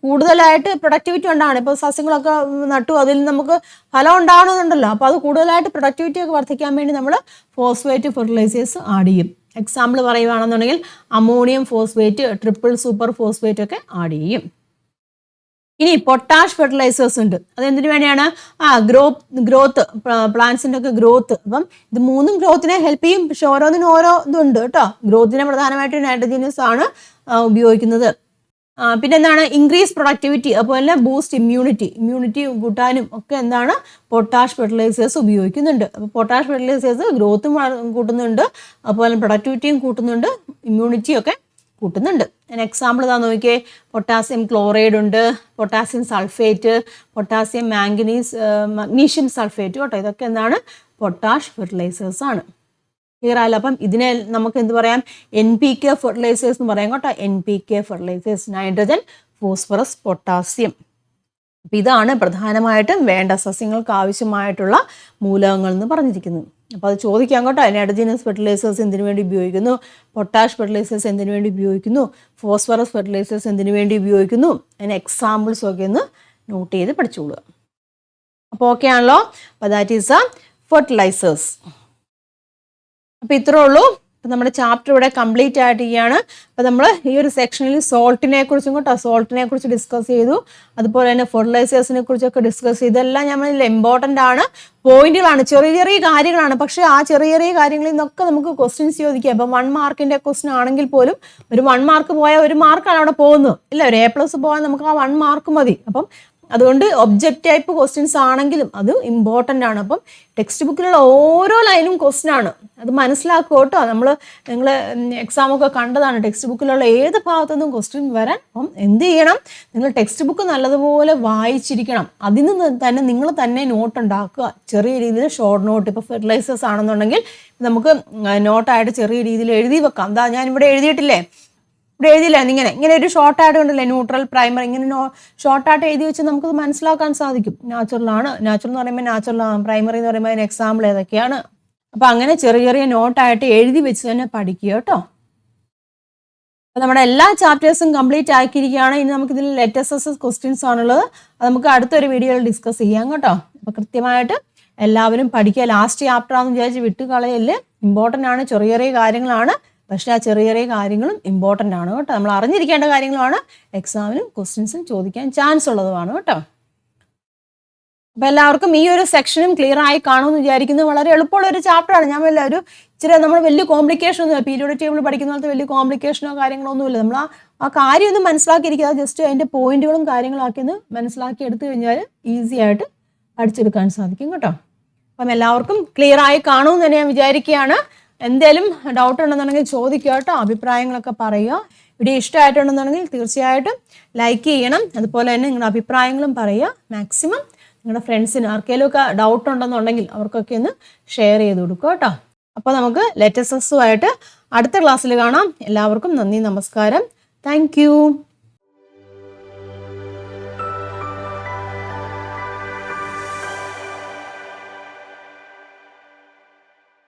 കൂടുതലായിട്ട് പ്രൊഡക്ടിവിറ്റി ഉണ്ടാവണം. ഇപ്പോൾ സസ്യങ്ങളൊക്കെ നട്ടു, അതിൽ നമുക്ക് ഫലം ഉണ്ടാകണമെന്നുണ്ടല്ലോ. അപ്പോൾ അത് കൂടുതലായിട്ട് പ്രൊഡക്ടിവിറ്റി ഒക്കെ വർദ്ധിക്കാൻ വേണ്ടി നമ്മൾ ഫോസ്ഫേറ്റ് ഫെർട്ടിലൈസേഴ്സ് ആഡ് ചെയ്യും. എക്സാമ്പിൾ പറയുകയാണെന്നുണ്ടെങ്കിൽ ammonium phosphate, triple super phosphate ഒക്കെ ആഡ് ചെയ്യും. ഇനി പൊട്ടാഷ് ഫെർട്ടിലൈസേഴ്സ് ഉണ്ട്. അതെന്തിനു വേണ്ടിയാണ്? ഗ്രോത്ത്, പ്ലാന്റ്സിൻ്റെ ഒക്കെ ഗ്രോത്ത്. അപ്പം ഇത് മൂന്നും ഗ്രോത്തിനെ ഹെൽപ്പ് ചെയ്യും. പക്ഷെ ഓരോന്നിനും ഓരോ ഇതുണ്ട് കേട്ടോ. ഗ്രോത്തിനെ പ്രധാനമായിട്ടും നൈട്രജനിയസ് ആണ് ഉപയോഗിക്കുന്നത്. പിന്നെ എന്താണ്? ഇൻക്രീസ് പ്രൊഡക്ടിവിറ്റി, അതുപോലെ ബൂസ്റ്റ് ഇമ്മ്യൂണിറ്റി കൂട്ടാനും ഒക്കെ എന്താണ്? പൊട്ടാഷ് ഫെർട്ടിലൈസേഴ്സ് ഉപയോഗിക്കുന്നുണ്ട്. അപ്പോൾ പൊട്ടാഷ് ഫെർട്ടിലൈസേഴ്സ് ഗ്രോത്തും കൂട്ടുന്നുണ്ട്, അതുപോലെ പ്രൊഡക്ടിവിറ്റിയും കൂട്ടുന്നുണ്ട്, ഇമ്മ്യൂണിറ്റിയും ഒക്കെ കൂട്ടുന്നുണ്ട്. ഞാൻ എക്സാമ്പിൾ ഇതാ നോക്കിയേ. പൊട്ടാസ്യം ക്ലോറൈഡ് ഉണ്ട്, potassium sulphate, potassium magnesium sulphate കേട്ടോ. ഇതൊക്കെ എന്താണ്? പൊട്ടാഷ് ഫെർട്ടിലൈസേഴ്സ് ആണ്. ക്ലിയർ ആയല്ലോ? അപ്പം ഇതിനെ നമുക്ക് എന്ത് പറയാം? NPK ഫെർട്ടിലൈസേഴ്സ് എന്ന് പറയാം കേട്ടോ. NPK fertilizers, nitrogen, phosphorus, potassium. അപ്പം ഇതാണ് പ്രധാനമായിട്ടും വേണ്ട സസ്യങ്ങൾക്ക് ആവശ്യമായിട്ടുള്ള മൂലകങ്ങൾ എന്ന് പറഞ്ഞിരിക്കുന്നത്. അപ്പോൾ അത് ചോദിക്കാം കേട്ടോ. നൈട്രജനസ് ഫെർട്ടിലൈസേഴ്സ് എന്തിനു വേണ്ടി ഉപയോഗിക്കുന്നു? പൊട്ടാഷ് ഫെർട്ടിലൈസേഴ്സ് എന്തിനു വേണ്ടി ഉപയോഗിക്കുന്നു? ഫോസ്ഫറസ് ഫെർട്ടിലൈസേഴ്സ് എന്തിനു വേണ്ടി ഉപയോഗിക്കുന്നു? അതിന് എക്സാമ്പിൾസ് ഒക്കെ ഒന്ന് നോട്ട് ചെയ്ത് പഠിച്ചോളുക. അപ്പോൾ ഓക്കെ ആണല്ലോ? അപ്പോൾ ദാറ്റ് ഈസ് ഫെർട്ടിലൈസേഴ്സ്. അപ്പോൾ ഇത്രേ ഉള്ളൂ. അപ്പം നമ്മുടെ ചാപ്റ്റർ ഇവിടെ കംപ്ലീറ്റ് ആയിട്ടിരിക്കുകയാണ്. അപ്പോൾ നമ്മൾ ഈ ഒരു സെക്ഷനിൽ സോൾട്ടിനെ കുറിച്ചും കുറിച്ച് ഡിസ്കസ് ചെയ്തു. അതുപോലെ തന്നെ ഫെർട്ടിലൈസേഴ്സിനെ കുറിച്ചൊക്കെ ഡിസ്കസ് ചെയ്തു. ഇതെല്ലാം നമ്മൾ ഇമ്പോർട്ടൻ്റ് ആണ്, പോയിന്റുകളാണ്, ചെറിയ കാര്യങ്ങളാണ്. പക്ഷേ ആ ചെറിയ കാര്യങ്ങളിൽ നിന്നൊക്കെ നമുക്ക് ക്വസ്റ്റ്യൻസ് ചോദിക്കാം. ഇപ്പം 1 മാർക്കിൻ്റെ ക്വസ്റ്റ്യൻ ആണെങ്കിൽ പോലും ഒരു 1 മാർക്ക് പോയാൽ 1 മാർക്കാണ് അവിടെ പോകുന്നത്. ഇല്ല, ഒരു A+ പോയാൽ നമുക്ക് ആ 1 മാർക്ക് മതി. അപ്പം അതുകൊണ്ട് ഒബ്ജക്റ്റ് ടൈപ്പ് ക്വസ്റ്റ്യൻസ് ആണെങ്കിലും അത് ഇമ്പോർട്ടൻ്റ് ആണ്. അപ്പം ടെക്സ്റ്റ് ബുക്കിലുള്ള ഓരോ ലൈനും ക്വസ്റ്റ്യൻ ആണ്. അത് മനസ്സിലാക്കുക കേട്ടോ. നിങ്ങൾ എക്സാമൊക്കെ കണ്ടതാണ്, ടെക്സ്റ്റ് ബുക്കിലുള്ള ഏത് ഭാഗത്തുനിന്നും ക്വസ്റ്റ്യൻ വരാൻ. അപ്പം എന്ത് ചെയ്യണം? നിങ്ങൾ ടെക്സ്റ്റ് ബുക്ക് നല്ലതുപോലെ വായിച്ചിരിക്കണം. അതിൽ നിന്ന് തന്നെ നിങ്ങൾ തന്നെ നോട്ട് ഉണ്ടാക്കുക. ചെറിയ രീതിയിൽ ഷോർട്ട് നോട്ട്. ഇപ്പോൾ ഫെർട്ടിലൈസേഴ്സ് ആണെന്നുണ്ടെങ്കിൽ നമുക്ക് നോട്ടായിട്ട് ചെറിയ രീതിയിൽ എഴുതി വെക്കാം. എന്താ ഞാനിവിടെ എഴുതിയിട്ടില്ലേ? ഇവിടെ എഴുതിയില്ല, ഇങ്ങനെ ഒരു ഷോർട്ടായിട്ട് കണ്ടില്ലേ? ന്യൂട്രൽ, പ്രൈമർ, ഇങ്ങനെ ഷോർട്ടായിട്ട് എഴുതി വെച്ച് നമുക്കത് മനസ്സിലാക്കാൻ സാധിക്കും. നാച്ചുറൽ എന്ന് പറയുമ്പോൾ നാച്ചുറലാണ്, പ്രൈമറി എന്ന് പറയുമ്പോൾ അതിന് എക്സാമ്പിൾ ഏതൊക്കെയാണ്. അപ്പം അങ്ങനെ ചെറിയ നോട്ടായിട്ട് എഴുതി വെച്ച് തന്നെ പഠിക്കുക കേട്ടോ. അപ്പം നമ്മുടെ എല്ലാ ചാപ്റ്റേഴ്സും കംപ്ലീറ്റ് ആക്കിയിരിക്കുകയാണ്. ഇനി നമുക്കിതിൽ ലെറ്റസ് ക്വസ്റ്റ്യൻസ് ആണുള്ളത്. അത് നമുക്ക് അടുത്തൊരു വീഡിയോയിൽ ഡിസ്കസ് ചെയ്യാം കേട്ടോ. അപ്പോൾ കൃത്യമായിട്ട് എല്ലാവരും പഠിക്കുക. ലാസ്റ്റ് ചാപ്റ്റർ ആണെന്ന് വിചാരിച്ച് വിട്ടുകളയല്ലേ. ഇമ്പോർട്ടൻ്റ് ആണ്, ചെറിയ കാര്യങ്ങളാണ്. പക്ഷേ ആ ചെറിയ കാര്യങ്ങളും ഇമ്പോർട്ടൻ്റ് ആണ് കേട്ടോ. നമ്മൾ അറിഞ്ഞിരിക്കേണ്ട കാര്യങ്ങളുമാണ്. എക്സാമിനും ക്വസ്റ്റ്യൻസും ചോദിക്കാൻ ചാൻസ് ഉള്ളതുമാണ് കേട്ടോ. അപ്പോൾ എല്ലാവർക്കും ഈ ഒരു സെക്ഷനും ക്ലിയർ ആയി കാണുമെന്ന് വിചാരിക്കുന്നു. വളരെ എളുപ്പമുള്ള ഒരു ചാപ്റ്ററാണ്. ഞാൻ നമ്മൾ വലിയ കോംപ്ലിക്കേഷൻ ഒന്നുമില്ല. പീരിയോഡിക് ടേബിൾ പഠിക്കുന്ന പോലത്തെ വലിയ കോംപ്ലിക്കേഷനോ കാര്യങ്ങളോ ഒന്നുമില്ല. നമ്മൾ ആ കാര്യം ഒന്ന് മനസ്സിലാക്കിയിരിക്കുക. ജസ്റ്റ് അതിൻ്റെ പോയിന്റുകളും കാര്യങ്ങളൊക്കെ ഒന്ന് മനസ്സിലാക്കി എടുത്തു കഴിഞ്ഞാൽ ഈസി ആയിട്ട് പഠിച്ചെടുക്കാൻ സാധിക്കും കേട്ടോ. അപ്പം എല്ലാവർക്കും ക്ലിയർ ആയി കാണുമെന്ന് തന്നെ ഞാൻ വിചാരിക്കുകയാണ്. എന്തെങ്കിലും ഡൗട്ട് ഉണ്ടെന്നുണ്ടെങ്കിൽ ചോദിക്കുക കേട്ടോ. അഭിപ്രായങ്ങളൊക്കെ പറയുക. വീഡിയോ ഇഷ്ടമായിട്ടുണ്ടെന്നുണ്ടെങ്കിൽ തീർച്ചയായിട്ടും ലൈക്ക് ചെയ്യണം. അതുപോലെ തന്നെ നിങ്ങളുടെ അഭിപ്രായങ്ങളും പറയുക. മാക്സിമം നിങ്ങളുടെ ഫ്രണ്ട്സിന് ആർക്കെങ്കിലും ഒക്കെ ഡൗട്ട് ഉണ്ടെന്നുണ്ടെങ്കിൽ അവർക്കൊക്കെ ഒന്ന് ഷെയർ ചെയ്ത് കൊടുക്കുക കേട്ടോ. അപ്പോൾ നമുക്ക് ലെറ്റസസുമായിട്ട് അടുത്ത ക്ലാസ്സിൽ കാണാം. എല്ലാവർക്കും നന്ദി, നമസ്കാരം. താങ്ക്